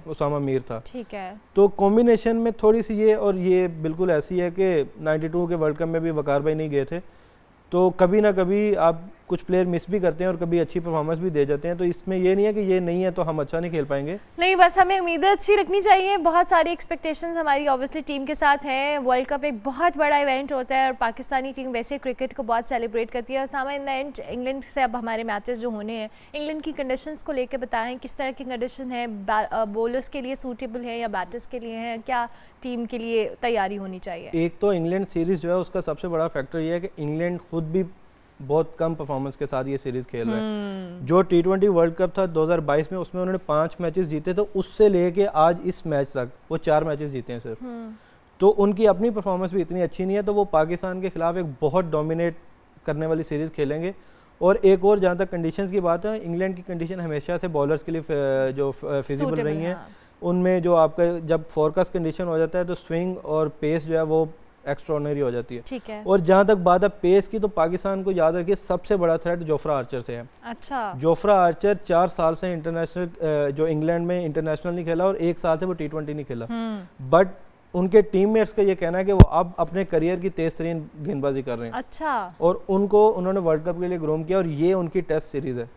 उसामा मीर था। ठीक है। तो कॉम्बिनेशन में थोड़ी सी ये, और ये बिल्कुल ऐसी है कि 92 के वर्ल्ड कप में भी वकार भाई नहीं गए थे, तो कभी ना कभी आप कुछ प्लेयर मिस भी करते हैं और कभी अच्छी परफॉर्मेंस भी दे जाते हैं, तो इसमें ये नहीं है कि ये नहीं है तो हम अच्छा नहीं खेल पाएंगे। नहीं, बस हमें उम्मीदें अच्छी रखनी चाहिए। बहुत सारी एक्सपेक्टेशंस हमारी ऑब्वियसली टीम के साथ हैं। वर्ल्ड कप एक बहुत बड़ा इवेंट होता है और पाकिस्तानी टीम वैसे क्रिकेट को बहुत सेलिब्रेट करती है। और सामा इन द एंड इंग्लैंड से अब हमारे मैचेस जो होने हैं, इंग्लैंड की कंडीशंस को लेकर बताएं, किस तरह की कंडीशन है, बॉलर्स के लिए सूटेबल है या बैटर्स के लिए है, क्या टीम के लिए तैयारी होनी चाहिए? एक तो इंग्लैंड सीरीज़ जो है उसका सबसे बड़ा फैक्टर ये है कि इंग्लैंड खुद भी बहुत कम परफॉर्मेंस के साथ ये सीरीज़ खेल रहे हैं। जो T20 वर्ल्ड कप था 2022 में, उसमें उन्होंने 5 मैचेस जीते, तो उससे लेके आज इस मैच तक वो 4 मैचेस जीते हैं सिर्फ। तो उनकी अपनी परफॉर्मेंस भी इतनी अच्छी नहीं है, तो वो पाकिस्तान के खिलाफ एक बहुत डोमिनेट करने वाली सीरीज़ खेलेंगे। और एक और जहाँ तक कंडीशंस की बात है, इंग्लैंड की कंडीशन हमेशा से बॉलर्स के लिए जो फिजिबल रही हैं, उनमें जो आपका जब फोरकास्ट कंडीशन हो जाता है तो स्विंग और पेस जो है वो एक्स्ट्राऑर्डिनरी हो जाती है। ठीक है। और जहाँ तक बात है पेस की, तो पाकिस्तान को याद रखिए सबसे बड़ा थ्रेट जोफ्रा आर्चर से है। अच्छा। जोफ्रा आर्चर 4 साल से इंटरनेशनल जो इंग्लैंड में इंटरनेशनल नहीं खेला और 1 साल से वो T20 नहीं खेला, बट उनके टीममेट्स का ये कहना है कि वो अब अपने करियर की तेज तरीन गेंदबाजी कर रहे हैं। अच्छा। और उनको उन्होंने वर्ल्ड कप के लिए ग्रूम किया और ये उनकी टेस्ट सीरीज है।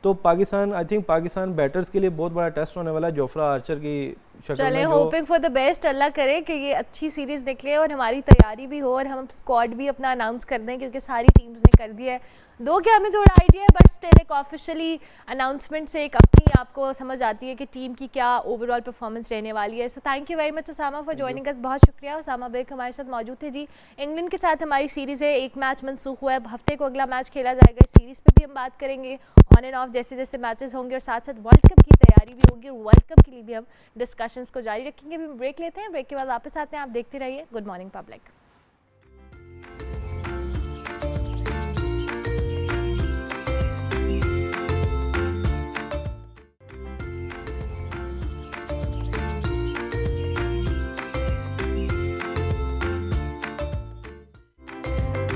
तो Pakistan, I think Pakistan batters के लिए बहुत बड़ा टेस्ट होने वाला है जोफ्रा आर्चर की शक्ल में। चले होपिंग फॉर द बेस्ट, अल्लाह करे कि ये अच्छी सीरीज निकले और हमारी तैयारी भी हो और हम स्क्वाड भी अपना अनाउंस कर दें, क्योंकि सारी टीम्स ने कर दिया है। दो क्या हमें थोड़ा आइडिया है, बट स्टिल एक ऑफिशियली अनाउंसमेंट से एक अपनी आपको समझ आती है कि टीम की क्या ओवरऑल परफॉर्मेंस रहने वाली है। So thank you very much Usama for joining us. बहुत शुक्रिया। उसामा बेग हमारे साथ मौजूद थे जी। इंग्लैंड के साथ हमारी सीरीज़ है, एक मैच मनसूख हुआ है, हफ्ते को अगला मैच खेला जाएगा। इस सीरीज़ पे भी हम बात करेंगे, ऑन एंड ऑफ जैसे जैसे मैचेस होंगे, और साथ साथ वर्ल्ड कप की तैयारी भी होगी और वर्ल्ड कप के लिए भी हम डिस्कशंस को जारी रखेंगे। अभी ब्रेक लेते हैं, ब्रेक के बाद वापस आते हैं। आप देखते रहिए good morning public.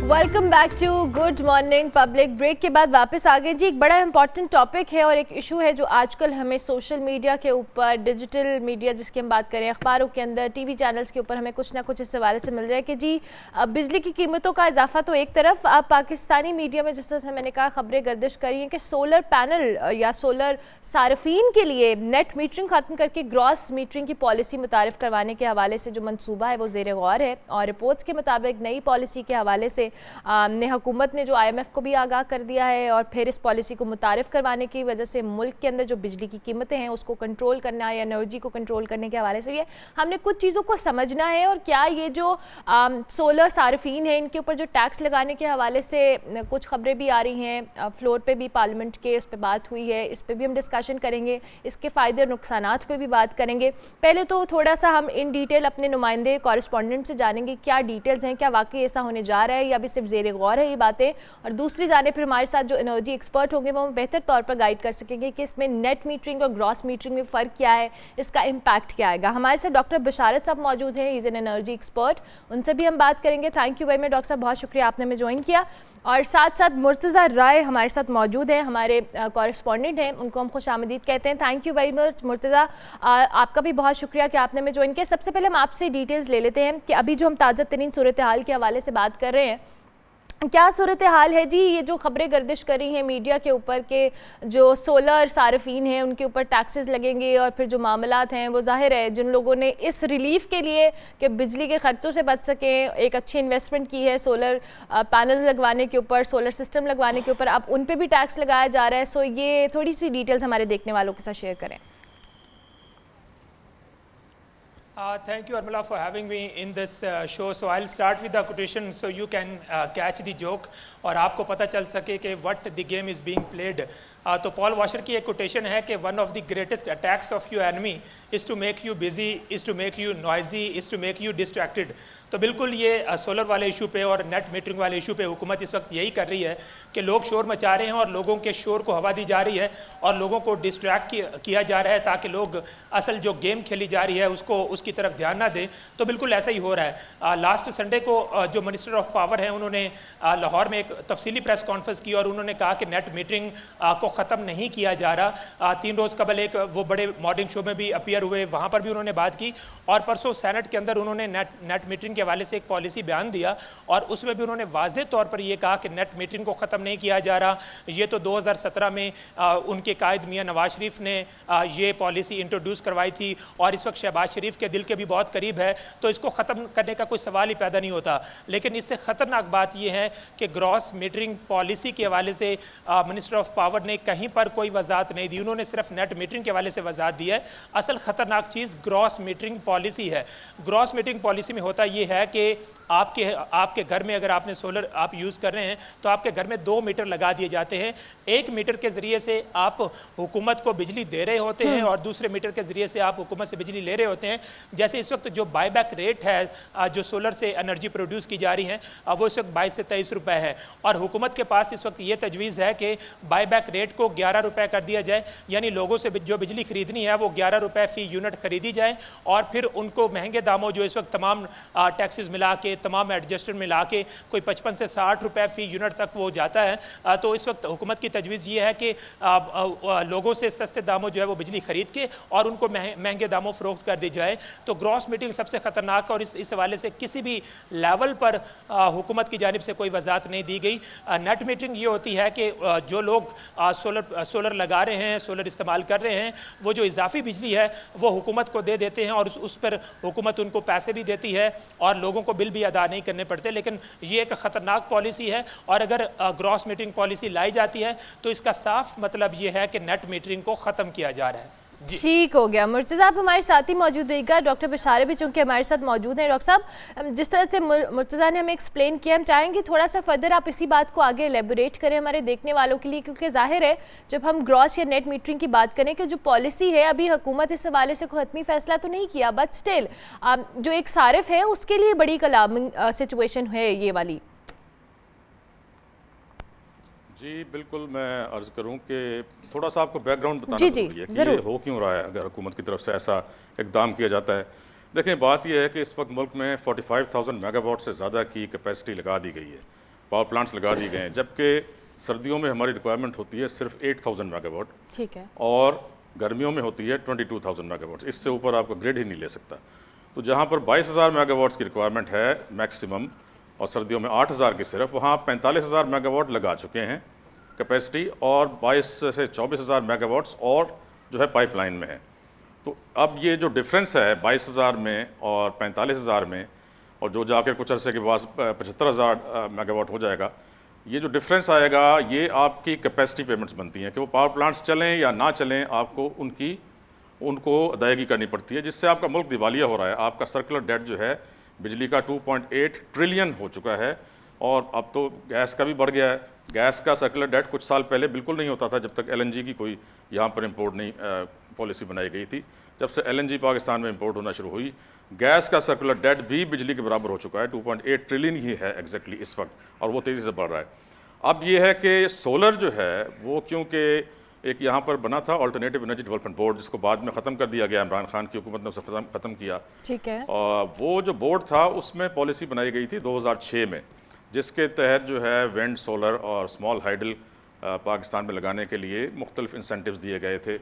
Welcome back to good morning public. Break के बाद वापस आ गए जी। एक बड़ा इंपॉर्टेंट टॉपिक है और एक इशू है जो आजकल हमें सोशल मीडिया के ऊपर, डिजिटल मीडिया जिसकी हम बात करें, अखबारों के अंदर, टीवी चैनल्स के ऊपर हमें कुछ ना कुछ इस हवाले से मिल रहा है कि जी बिजली की कीमतों का इजाफा तो एक तरफ, अब पाकिस्तानी मीडिया में जिस तरह से मैंने कहा खबरें गर्दिश करी हैं कि सोलर पैनल या सोलर सार्फिन के लिए नेट मीटरिंग ख़त्म करके ग्रॉस मीटरिंग की पॉलिसी मुतारिफ करवाने के हवाले से जो मनसूबा है वो ज़ेर गौर है। और रिपोर्ट्स के मुताबिक नई पॉलिसी के हवाले से हुकूमत ने जो IMF को भी आगाह कर दिया है और फिर इस पॉलिसी को मुतारिफ करवाने की वजह से मुल्क के अंदर जो बिजली की कीमतें हैं उसको कंट्रोल करना या एनर्जी को कंट्रोल करने के हवाले से ये हमने कुछ चीज़ों को समझना है। और क्या ये जो सोलर सार्फिन है इनके ऊपर जो टैक्स लगाने के हवाले से कुछ खबरें भी आ रही हैं, फ्लोर पे भी पार्लियामेंट के इस पर बात हुई है, इस पर भी हम डिस्कशन करेंगे, इसके फ़ायदे और नुकसानात पे भी बात करेंगे। पहले तो थोड़ा सा हम इन डिटेल अपने नुमाइंदे कॉरेस्पॉन्डेंट से जानेंगे क्या डिटेल्स हैं, क्या वाकई ऐसा होने जा रहा है या अभी सिर्फ ज़ेर गौर है ये बातें। और दूसरी जाने फिर हमारे साथ जो एनर्जी एक्सपर्ट होंगे वो बेहतर तौर पर गाइड कर सकेंगे कि इसमें नेट मीटरिंग और ग्रॉस मीटरिंग में फ़र्क क्या है, इसका इम्पैक्ट क्या आएगा। हमारे साथ डॉक्टर बशारत साहब मौजूद है, इज़ एन एनर्जी एक्सपर्ट, उनसे भी हम बात करेंगे। Thank you very much doctor साहब, बहुत शुक्रिया आपने हमें ज्वाइन किया। और साथ साथ मुर्तज़ा राय हमारे साथ मौजूद हैं, हमारे कॉरेस्पॉन्डेंट हैं, उनको हम खुशामदीद कहते हैं। Thank you very much Murtaza, आपका भी बहुत शुक्रिया कि आपने हमें ज्वाइन किया। सबसे पहले हम आपसे डिटेल्स ले लेते हैं कि अभी जो हम ताज़ा तरीन सूरत हाल के हवाले से बात कर रहे हैं, क्या सूरत हाल है जी? ये जो खबरें गर्दिश कर रही हैं मीडिया के ऊपर के जो सोलर सार्फिन हैं उनके ऊपर टैक्सेस लगेंगे और फिर जो मामलात हैं वो जाहिर है जिन लोगों ने इस रिलीफ के लिए कि बिजली के खर्चों से बच सकें एक अच्छी इन्वेस्टमेंट की है सोलर पैनल लगवाने के ऊपर, सोलर सिस्टम लगवाने के ऊपर, अब उन पे भी टैक्स लगाया जा रहा है। सो ये थोड़ी सी डिटेल्स हमारे देखने वालों के साथ शेयर करें। Thank you, Armila, for having me in this show. So I'll start with the quotation so you can catch the joke और आपको पता चल सके कि what the game is being played. तो पॉल वॉशर की एक कोटेशन है कि one of the greatest attacks of your enemy is to make you busy, is to make you noisy, is to make you distracted. तो बिल्कुल ये solar वाले issue पे और नेट मीटरिंग वाले इशू पे हुकूमत इस वक्त यही कर रही है कि लोग शोर मचा रहे हैं और लोगों के शोर को हवा दी जा रही है और लोगों को डिस्ट्रैक्ट किया जा रहा है ताकि लोग असल जो गेम खेली जा रही है उसको उसकी तरफ ध्यान ना दें। तो बिल्कुल ऐसा ही हो रहा है। लास्ट संडे को जो मिनिस्टर ऑफ पावर हैं उन्होंने लाहौर में एक तफसीली प्रेस कॉन्फ्रेंस की और उन्होंने कहा कि नेट मीटरिंग को ख़त्म नहीं किया जा रहा। 3 रोज़ कबल एक वो बड़े मॉर्निंग शो में भी अपीयर हुए, वहाँ पर भी उन्होंने बात की और परसों सेनेट के अंदर उन्होंने नेट मीटरिंग के हवाले से एक पॉलिसी बयान दिया और उसमें भी उन्होंने वाज़ेह तौर पर यह कहा कि नेट मीटरिंग को ख़त्म नहीं किया जा रहा। ये तो 2017 में उनके कायद मियाँ नवाज शरीफ ने ये पॉलिसी इंट्रोड्यूस करवाई थी और इस वक्त शहबाज शरीफ के दिल के भी बहुत करीब है, तो इसको ख़त्म करने का कोई सवाल ही पैदा नहीं होता। लेकिन इससे ख़तरनाक बात यह है कि ग्रॉस मीटरिंग पॉलिसी के हवाले से मिनिस्टर ऑफ पावर ने कहीं पर कोई वजाहत नहीं दी, उन्होंने सिर्फ नेट मीटरिंग के हवाले से वजाहत दी है। असल ख़तरनाक चीज़ ग्रॉस मीटरिंग पॉलिसी है। ग्रॉस मीटरिंग पॉलिसी में होता यह है कि आपके घर में अगर आपने सोलर आप यूज़ कर रहे हैं तो आपके घर में 2 मीटर लगा दिए जाते हैं। 1 मीटर के ज़रिए से आप हुकूमत को बिजली दे रहे होते हैं और दूसरे मीटर के ज़रिए से आप हुकूमत से बिजली ले रहे होते हैं। जैसे इस वक्त जो बायबैक रेट है जो सोलर से एनर्जी प्रोड्यूस की जा रही है वो इस वक्त 22 से 23 रुपये है और हुकूमत के पास इस वक्त ये तजवीज़ है कि बायबैक रेट को 11 रुपये कर दिया जाए, यानी लोगों से जो बिजली खरीदनी है वो 11 रुपये फ़ी यूनिट खरीदी जाए और फिर उनको महंगे दामों जो इस वक्त तमाम टैक्सेस मिला के तमाम एडजस्टमेंट मिला के कोई 55 से 60 रुपये फ़ी यूनिट तक वो जाता है। तो इस वक्त हुकूमत की तजवीज़ ये है कि लोगों से सस्ते दामों जो है वो बिजली खरीद के और उनको महंगे दामों फ़रोख्त कर दी जाए। तो ग्रॉस मीटिंग सबसे ख़तरनाक और इस हवाले से किसी भी लेवल पर हुकूमत की जानिब से कोई वजाहत नहीं दी गई। नेट मीटरिंग ये होती है कि जो लोग सोलर लगा रहे हैं, सोलर इस्तेमाल कर रहे हैं, वो जो इजाफी बिजली है वो हुकूमत को दे देते हैं और उस पर हुकूमत उनको पैसे भी देती है और लोगों को बिल भी अदा नहीं करने पड़ते। लेकिन ये एक ख़तरनाक पॉलिसी है और अगर ग्रॉस मीटरिंग पॉलिसी लाई जाती है तो इसका साफ मतलब ये है कि नेट मीटरिंग को ख़त्म किया जा रहा है। ठीक हो गया। मुर्तज़ा आप हमारे साथ ही मौजूद रहेगा। डॉक्टर बशारे भी चूँकि हमारे साथ मौजूद हैं। डॉक्टर साहब, जिस तरह से मुर्तज़ा ने हमें एक्सप्लेन किया, हम चाहेंगे थोड़ा सा फर्दर आप इसी बात को आगे एलेबोरेट करें हमारे देखने वालों के लिए, क्योंकि जाहिर है जब हम ग्रॉस या नेट मीटरिंग की बात करें कि जो पॉलिसी है अभी हुकूमत इस हवाले से कोई हतमी फैसला तो नहीं किया, बट स्टिल जो एक सारिफ है उसके लिए बड़ी कलामिंग सिचुएशन है ये वाली। जी बिल्कुल, मैं अर्ज़ करूं कि थोड़ा सा आपको बैकग्राउंड बताना ज़रूरी है कि ये हो क्यों रहा है अगर हुकूमत की तरफ से ऐसा इकदाम किया जाता है। देखें, बात यह है कि इस वक्त मुल्क में 45,000 मेगावाट से ज़्यादा की कैपेसिटी लगा दी गई है, पावर प्लांट्स लगा दिए गए हैं, जबकि सर्दियों में हमारी रिक्वायरमेंट होती है सिर्फ 8,000 मेगावाट, ठीक है, और गर्मियों में होती है 22,000 मेगावाट। इससे ऊपर आपका ग्रिड ही नहीं ले सकता। तो जहाँ पर 22,000 मेगावाट्स की रिक्वायरमेंट है मैक्सिमम और सर्दियों में 8,000 की सिर्फ, वहाँ 45,000 मेगावाट लगा चुके हैं कैपेसिटी और 22 से 24,000 मेगावाट्स और जो है पाइपलाइन में है। तो अब ये जो डिफरेंस है 22,000 में और 45,000 में और जो जाकर कुछ अरसे के बाद 75,000 मेगावाट हो जाएगा, ये जो डिफरेंस आएगा ये आपकी कैपेसिटी पेमेंट्स बनती हैं कि वो पावर प्लांट्स चलें या ना चलें, आपको उनको अदायगी करनी पड़ती है, जिससे आपका मुल्क दिवालिया हो रहा है। आपका सर्कुलर डेट जो है बिजली का 2.8 ट्रिलियन हो चुका है और अब तो गैस का भी बढ़ गया है। गैस का सर्कुलर डेट कुछ साल पहले बिल्कुल नहीं होता था जब तक LNG की कोई यहाँ पर इंपोर्ट नहीं पॉलिसी बनाई गई थी। जब से LNG पाकिस्तान में इंपोर्ट होना शुरू हुई, गैस का सर्कुलर डेट भी बिजली के बराबर हो चुका है, 2.8 ट्रिलियन ही है एग्जैक्टली इस वक्त, और वो तेज़ी से बढ़ रहा है। अब ये है कि सोलर जो है वो क्योंकि एक यहाँ पर बना था अल्टरनेटिव एनर्जी डेवलपमेंट बोर्ड, जिसको बाद में ख़त्म कर दिया गया, इमरान खान की हुकूमत ने उसे ख़त्म किया, ठीक है। और वो जो बोर्ड था उसमें पॉलिसी बनाई गई थी 2006 में जिसके तहत जो है विंड, सोलर और स्मॉल हाइडल पाकिस्तान में लगाने के लिए मुख्तलिफ इंसेंटिव्स दिए गए थे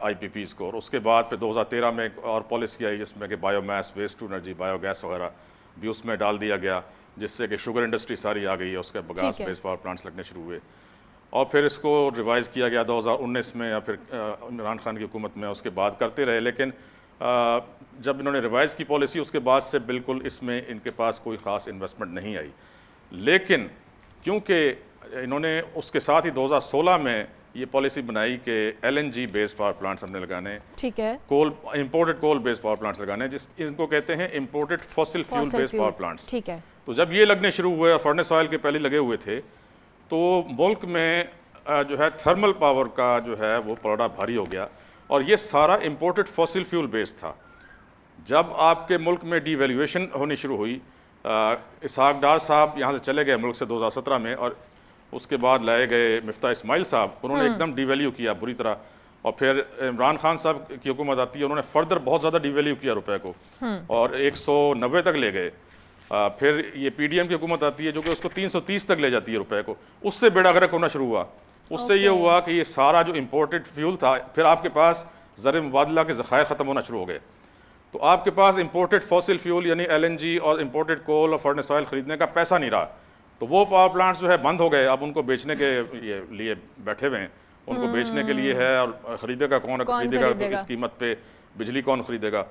IPPs को। और उसके बाद फिर 2013 में एक और पॉलिसी आई जिसमें कि biomass, waste to energy, biogas वगैरह भी उसमें डाल दिया गया, जिससे कि शुगर इंडस्ट्री सारी आ गई है, उसके बगास बेस्ड पावर प्लांट्स लगने शुरू हुए। और फिर इसको रिवाइज़ किया गया 2019 में, या फिर इमरान खान की हुकूमत में उसके बाद करते रहे। लेकिन जब इन्होंने रिवाइज़ की पॉलिसी, उसके बाद से बिल्कुल इसमें इनके पास कोई ख़ास इन्वेस्टमेंट नहीं आई। लेकिन क्योंकि इन्होंने उसके साथ ही 2016 में ये पॉलिसी बनाई कि LNG बेस्ड पावर प्लांट्स हमने लगाने, ठीक है, imported coal based power plants लगाने, जिस इनको कहते हैं imported fossil fuel based power plants. ठीक है। तो जब ये लगने शुरू हुए, फर्नेस ऑयल के पहले लगे हुए थे, तो मुल्क में जो है थर्मल पावर का जो है वो पलड़ा भारी हो गया, और ये सारा इंपोर्टेड फॉसिल फ्यूल बेस्ड था। जब आपके मुल्क में डीवैल्यूएशन होनी शुरू हुई, इसहाक डार साहब यहाँ से चले गए मुल्क से 2017 में, और उसके बाद लाए गए मिफ्ता इस्माइल साहब, उन्होंने एकदम डिवैल्यू किया बुरी तरह। और फिर इमरान खान साहब की हुकूमत आती है, उन्होंने फर्दर बहुत ज़्यादा डिवैल्यू किया रुपए को, और 190 तक ले गए। फिर ये PDM की हुकूमत आती है जो कि उसको 330 तक ले जाती है रुपए को, उससे बेड़ा गर्क होना शुरू हुआ। उससे ये हुआ कि ये सारा जो इंपोर्टेड फ्यूल था, फिर आपके पास ज़र मुबादला के ज़खायर ख़त्म होना शुरू हो गए, तो आपके पास इंपोर्टेड फॉसिल फ्यूल यानी LNG और इंपोर्टेड कोल और फर्नेस ऑयल ख़रीदने का पैसा नहीं रहा। तो वो पावर प्लांट्स जो है बंद हो गए, अब उनको बेचने के लिए बैठे हुए हैं, उनको बेचने के लिए है, और ख़रीदेगा कौन खरीदेगा, तो इस कीमत पे बिजली कौन ख़रीदेगा।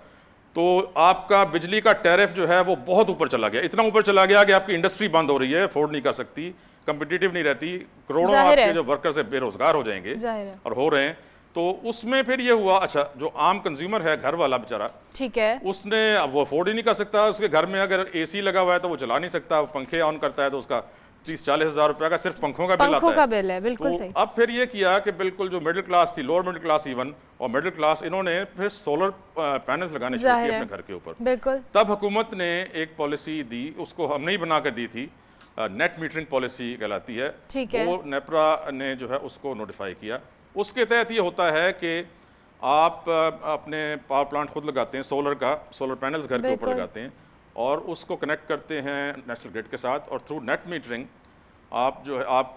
तो आपका बिजली का टैरिफ जो है वो बहुत ऊपर चला गया, इतना ऊपर चला गया कि आपकी इंडस्ट्री बंद हो रही है, अफोर्ड नहीं कर सकती, कंपिटिटिव नहीं रहती, करोड़ों आपके जो वर्कर्स है बेरोजगार हो जाएंगे, और हो रहे हैं। तो उसमें फिर ये हुआ, अच्छा जो आम कंज्यूमर है, घर वाला बेचारा, ठीक है, उसने अब वो अफोर्ड ही नहीं कर सकता, उसके घर में अगर AC लगा हुआ है तो वो चला नहीं सकता, पंखे ऑन करता है तो उसका 30-40 हज़ार रुपए का सिर्फ पंखों का बिल आता है। बिल्कुल तो सही। अब फिर ये किया कि बिल्कुल जो मिडिल क्लास थी, लोअर मिडिल क्लास इवन और मिडिल क्लास, इन्होंने फिर सोलर पैनल्स लगाने शुरू किए अपने घर के ऊपर। बिल्कुल। तब हुकूमत ने एक पॉलिसी दी, उसको हमने ही बना कर दी थी, नेट मीटरिंग पॉलिसी कहलाती है, वो नेपरा ने जो है उसको नोटिफाई किया। उसके तहत ये होता है कि आप अपने पावर प्लांट खुद लगाते हैं, सोलर पैनल्स घर के ऊपर लगाते हैं, और उसको कनेक्ट करते हैं नेशनल ग्रिड के साथ, और थ्रू नेट मीटरिंग आप जो है आप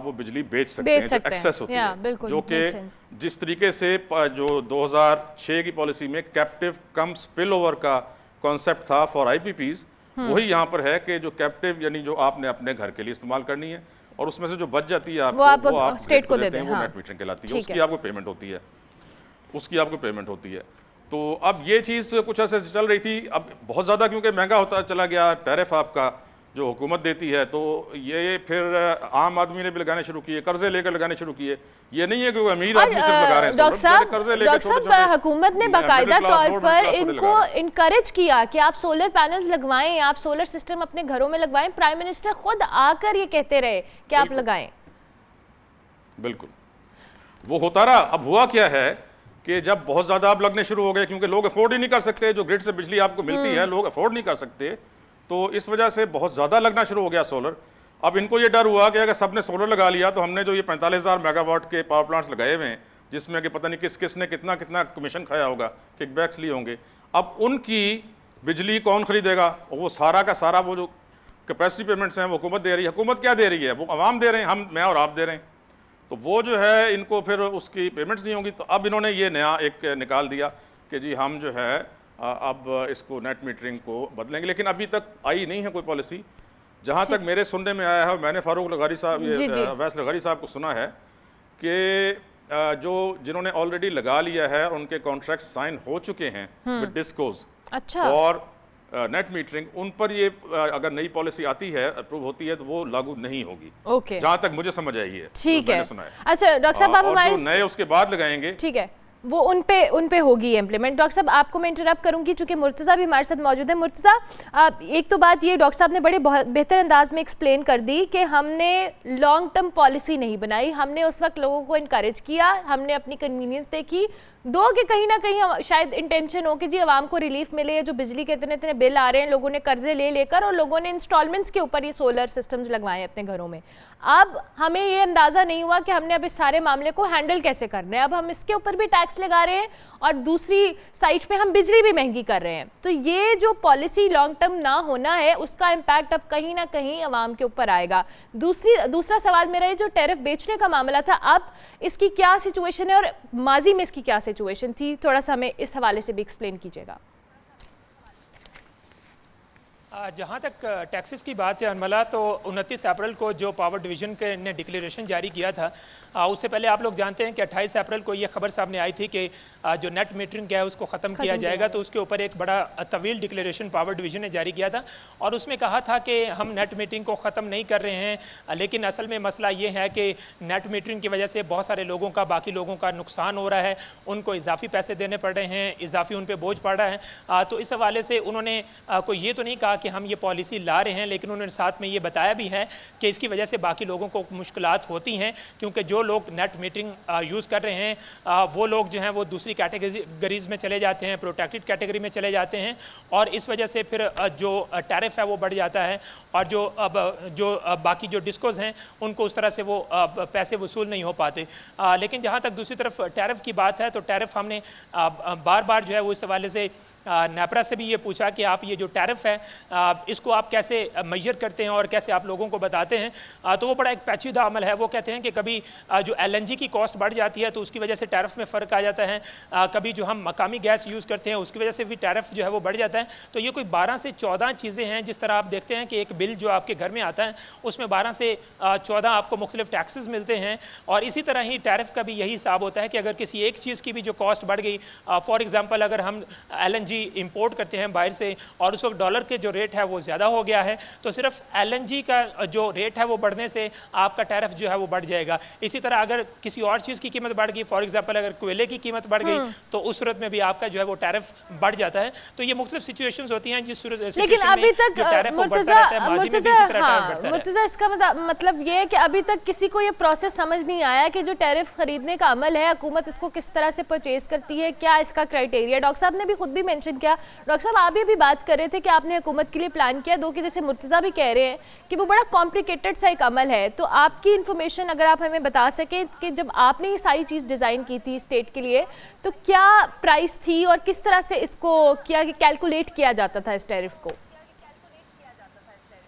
वो बिजली बेच सकते हैं, जो एक्सेस होती है, जो कि जिस तरीके से जो 2006 की पॉलिसी में कैप्टिव कम स्पिल ओवर का कॉन्सेप्ट था फॉर IPPs, वही यहाँ पर है कि जो कैप्टिव यानी जो आपने अपने घर के लिए इस्तेमाल करनी है, और उसमें से जो बच जाती है वो आप स्टेट को देते हैं, वो नेट मीटरिंग कहलाती है, उसकी आपको पेमेंट होती है। तो अब ये चीज़ कुछ ऐसे चल रही थी, अब बहुत ज़्यादा क्योंकि महंगा होता चला गया टैरिफ आपका जो हुकूमत देती है, तो ये फिर आम आदमी ने भी लगाने शुरू किए, कर्जे लेकर लगाने शुरू किए। ये नहीं है कि अमीर आदमी सिर्फ लगा रहे हैं, डॉक्टर साहब हुकूमत ने बाकायदा तौर पर इनको इनकरेज किया कि आप सोलर पैनल्स लगवाएं, आप सोलर सिस्टम अपने घरों में लगवाएं। प्राइम मिनिस्टर खुद आकर ये कहते रहे कि आप लगाएं। बिल्कुल वो होता रहा। अब हुआ क्या है कि जब बहुत ज्यादा अब लगने शुरू हो गए, क्योंकि लोग अफोर्ड ही नहीं कर सकते, जो ग्रिड से बिजली आपको मिलती है लोग अफोर्ड नहीं कर सकते, तो इस वजह से बहुत ज़्यादा लगना शुरू हो गया सोलर। अब इनको ये डर हुआ कि अगर सबने सोलर लगा लिया तो हमने जो ये 45,000 मेगावाट के पावर प्लांट्स लगाए हुए हैं, जिसमें कि पता नहीं किसने कितना कमीशन खाया होगा, किकबैक्स लिए होंगे, अब उनकी बिजली कौन खरीदेगा? वो सारा का सारा वो जो कैपेसिटी पेमेंट्स हैं वो हुकूमत दे रही है। हुकूमत क्या दे रही है? वो आवाम दे रहे हैं, मैं और आप दे रहे हैं। तो वो जो है इनको फिर उसकी पेमेंट्स नहीं होंगी। तो अब इन्होंने ये नया एक निकाल दिया कि जी हम जो है अब इसको नेट मीटरिंग को बदलेंगे, लेकिन अभी तक आई नहीं है कोई पॉलिसी। जहाँ तक मेरे सुनने में आया है, मैंने फारूक लगारी साहब वैस लगारी साहब को सुना है कि जो जिन्होंने ऑलरेडी लगा लिया है उनके कॉन्ट्रैक्ट साइन हो चुके हैं विद डिस्कोज और नेट मीटरिंग, उन पर ये अगर नई पॉलिसी आती है, अप्रूव होती है, तो वो लागू नहीं होगी। जहाँ तक मुझे समझ आई है, ठीक है। अच्छा डॉक्टर साहब, आप हमारे नए उसके बाद लगाएंगे, ठीक है, वो उन पे होगी इम्प्लीमेंट। डॉक्टर साहब आपको मैं इंटरप्ट करूंगी क्योंकि मुर्तज़ा भी हमारे साथ मौजूद है। मुर्तज़ा, एक तो बात ये डॉक्टर साहब ने बड़े बेहतर अंदाज में एक्सप्लेन कर दी कि हमने लॉन्ग टर्म पॉलिसी नहीं बनाई, हमने उस वक्त लोगों को इनकरेज किया, हमने अपनी कन्वीनियंस देखी। दो कि कहीं ना कहीं शायद इंटेंशन हो कि जी आवाम को रिलीफ मिले, जो बिजली के इतने इतने बिल आ रहे हैं, लोगों ने कर्जे ले लेकर और लोगों ने इंस्टॉलमेंट्स के ऊपर ये सोलर सिस्टम्स लगवाए अपने घरों में। अब हमें ये अंदाज़ा नहीं हुआ कि हमने अब इस सारे मामले को हैंडल कैसे करना है। अब हम इसके ऊपर भी टैक्स टैक्स लगा रहे हैं और दूसरी साइड पे हम बिजली भी महंगी कर रहे हैं। तो ये जो पॉलिसी लॉन्ग टर्म ना होना है उसका इम्पैक्ट अब कहीं ना कहीं आवाम के ऊपर आएगा। दूसरा सवाल मेरा ये जो टैरिफ बेचने का मामला था, अब इसकी क्या सिचुएशन है और माजी में इसकी क्या सिचुएशन थी, थोड़ा सा हमें इस हवाले से भी एक्सप्लेन कीजिएगा। जहाँ तक टैक्सेस की बात है अनमला, तो 29 अप्रैल को जो पावर डिवीज़न के ने डिक्लेरेशन जारी किया था, उससे पहले आप लोग जानते हैं कि 28 अप्रैल को ये खबर सामने आई थी कि जो नेट मीटरिंग है उसको ख़त्म किया जाएगा। तो उसके ऊपर एक बड़ा तवील डिक्लेरेशन पावर डिवीज़न ने जारी किया था और उसमें कहा था कि हम नेट मीटरिंग को ख़त्म नहीं कर रहे हैं, लेकिन असल में मसला ये है कि नेट मीटरिंग की वजह से बहुत सारे लोगों का, बाकी लोगों का नुकसान हो रहा है, उनको इजाफी पैसे देने पड़ रहे हैं, इजाफी उन पर बोझ पड़ रहा है। तो इस हवाले से उन्होंने कोई ये तो नहीं कहा कि हम ये पॉलिसी ला रहे हैं, लेकिन उन्होंने साथ में ये बताया भी है कि इसकी वजह से बाकी लोगों को मुश्किलात होती हैं, क्योंकि जो लोग नेट मीटरिंग यूज़ कर रहे हैं वो लोग जो हैं वो दूसरी कैटेगरीज में चले जाते हैं, प्रोटेक्टेड कैटेगरी में चले जाते हैं, और इस वजह से फिर जो टैरिफ है वो बढ़ जाता है और जो बाकी जो डिस्कोज हैं उनको उस तरह से वो पैसे वसूल नहीं हो पाते। लेकिन जहाँ तक दूसरी तरफ टैरिफ की बात है, तो टैरिफ हमने बार बार जो है वो इस हवाले से नेपरा से भी ये पूछा कि आप ये जो टैरिफ है इसको आप कैसे मेजर करते हैं और कैसे आप लोगों को बताते हैं। तो वो बड़ा एक पेचीदा अमल है। वो कहते हैं कि कभी जो LNG की कॉस्ट बढ़ जाती है तो उसकी वजह से टैरिफ में फ़र्क आ जाता है, कभी जो हम मकामी गैस यूज़ करते हैं उसकी वजह से भी टैरिफ जो है वो बढ़ जाता है। तो ये कोई 12 से 14 चीज़ें हैं। जिस तरह आप देखते हैं कि एक बिल जो आपके घर में आता है उसमें 12 से 14 आपको मुख्तलिफ टैक्सेस मिलते हैं, और इसी तरह ही टैरिफ का भी यही हिसाब होता है कि अगर किसी एक चीज़ की भी जो कॉस्ट बढ़ गई, फॉर एग्जाम्पल अगर हम LNG इंपोर्ट करते हैं बाहर से और उस वक्त डॉलर के जो रेट है वो ज़्यादा हो गया है, तो सिर्फ LNG का जो रेट है वो बढ़ने से आपका टैरिफ जो है वो बढ़ जाएगा। इसी तरह अगर किसी और चीज़ की कीमत बढ़ गई, फॉर एग्जांपल अगर कोयले की कीमत बढ़ गई, तो उस सूरत में भी आपका जो है वो टैरिफ बढ़ जाता है। तो ये मुख्तलिफ सिचुएशंस होती हैं जिस लेकिन अभी तक मुर्तज़ा इसका मतलब ये है कि अभी तक किसी को ये प्रोसेस समझ नहीं आया कि जो टैरिफ खरीदने का अमल है हुकूमत इसको किस तरह से परचेज करती है, क्या इसका क्राइटेरिया। डॉक्टर साहब ने भी खुद भी मेंशन किया, डॉक्टर साहब आप भी बात कर रहे थे कि आपने हुकूमत के लिए प्लान किया, दो कि जैसे मुर्तज़ा भी कह रहे हैं कि वो बड़ा कॉम्प्लिकेटेड सा एक अमल है। तो आपकी इन्फॉर्मेशन अगर आप हमें बता सकें कि जब आपने ये सारी चीज़ डिज़ाइन की थी स्टेट के लिए, तो क्या प्राइस थी और किस तरह से इसको क्या कैलकुलेट किया जाता था इस टैरिफ को?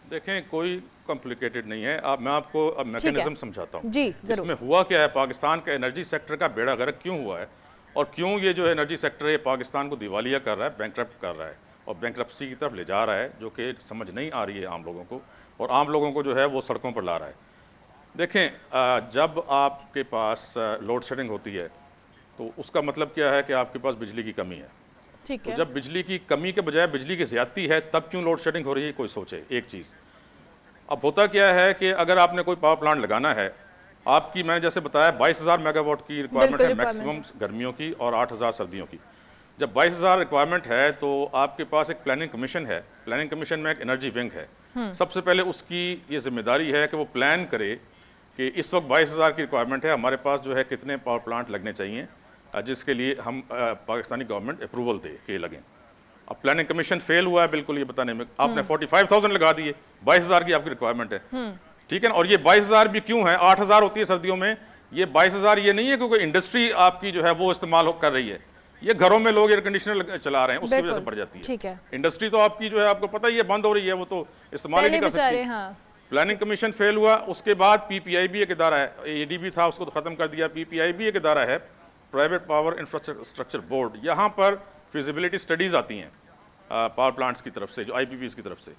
देखें, कोई कॉम्प्लिकेटेड नहीं है। मैं आपको अब मैकेनिज्म समझाता हूँ। जी, इसमें हुआ क्या है, पाकिस्तान का एनर्जी सेक्टर का बेड़ा गर्क क्यों हुआ है और क्यों ये जो एनर्जी सेक्टर है पाकिस्तान को दिवालिया कर रहा है, बैंकरप्ट कर रहा है और बैंकरप्सी की तरफ ले जा रहा है, जो कि समझ नहीं आ रही है आम लोगों को, और आम लोगों को जो है वो सड़कों पर ला रहा है। देखें, जब आपके पास लोड शेडिंग होती है तो उसका मतलब क्या है कि आपके पास बिजली की कमी है। ठीक है। है। तो जब बिजली की कमी के बजाय बिजली की ज़्यादती है तब क्यों लोड शेडिंग हो रही है, कोई सोचे एक चीज़। अब होता क्या है कि अगर आपने कोई पावर प्लांट लगाना है, आपकी मैंने जैसे बताया 22,000 मेगावाट की रिक्वायरमेंट है मैक्सिमम गर्मियों की और 8,000 सर्दियों की। जब 22,000 रिक्वायरमेंट है तो आपके पास एक प्लानिंग कमीशन है, प्लानिंग कमीशन में एक एनर्जी विंग है। सबसे पहले उसकी ये जिम्मेदारी है कि वो प्लान करे कि इस वक्त 22,000 की रिक्वायरमेंट है, हमारे पास जो है कितने पावर प्लांट लगने चाहिए जिसके लिए हम पाकिस्तानी गवर्नमेंट अप्रूवल दे के लगें। अब प्लानिंग कमीशन फेल हुआ है बिल्कुल ये बताने में, आपने 45,000 लगा दिए, 22,000 की आपकी रिक्वायरमेंट है, ठीक है ना। और ये 22,000 भी क्यों है, 8,000 होती है सर्दियों में, ये 22,000 ये नहीं है क्योंकि इंडस्ट्री आपकी जो है वो इस्तेमाल कर रही है, ये घरों में लोग एयर कंडीशनर चला रहे हैं उसकी वजह से बढ़ जाती है। इंडस्ट्री तो आपकी जो है आपको पता ही है बंद हो रही है, वो तो इस्तेमाल ही नहीं कर सकती। प्लानिंग कमीशन फेल हुआ, उसके बाद PPI भी एक इदारा है, ADB था उसको तो खत्म कर दिया, PPI भी एक इदारा है, प्राइवेट पावर इंफ्रास्ट्रक्चर बोर्ड। यहाँ पर फिजिबिलिटी स्टडीज़ आती हैं पावर प्लांट्स की तरफ से, जो IPPs की तरफ से,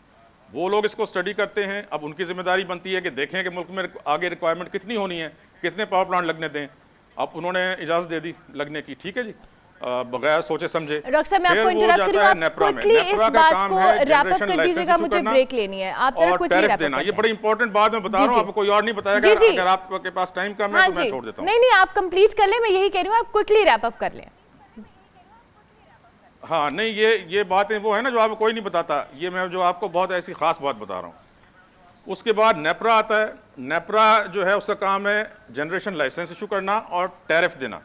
वो लोग इसको स्टडी करते हैं। अब उनकी जिम्मेदारी बनती है कि देखें कि मुल्क में आगे रिक्वायरमेंट कितनी होनी है, कितने पावर प्लांट लगने दें। अब उन्होंने इजाज़त दे दी लगने की, ठीक है जी, बगैर सोचे समझे। डॉक्टर साहब मैं आपको इंटरप्ट करूंगा, आप क्विकली इस बात को रैप अप कर दीजिएगा, मुझे ब्रेक लेनी है, आप जरा क्विकली रैप अप देना। ये बड़ी इंपॉर्टेंट बात मैं बता रहा हूं, आपको कोई और नहीं बताएगा। अगर आपके पास टाइम कम है तो मैं छोड़ देता हूं। नहीं आप कंप्लीट कर लें, मैं यही कह रही हूं, आप क्विकली रैप अप कर लें। हाँ नहीं, ये बातें वो है ना जो आपको कोई नहीं बताता, ये मैं जो आपको बहुत ऐसी खास बात बता रहा हूँ। उसके बाद नेपरा आता है। नेपरा जो है उसका काम है जनरेशन लाइसेंस इशू करना और टैरिफ देना।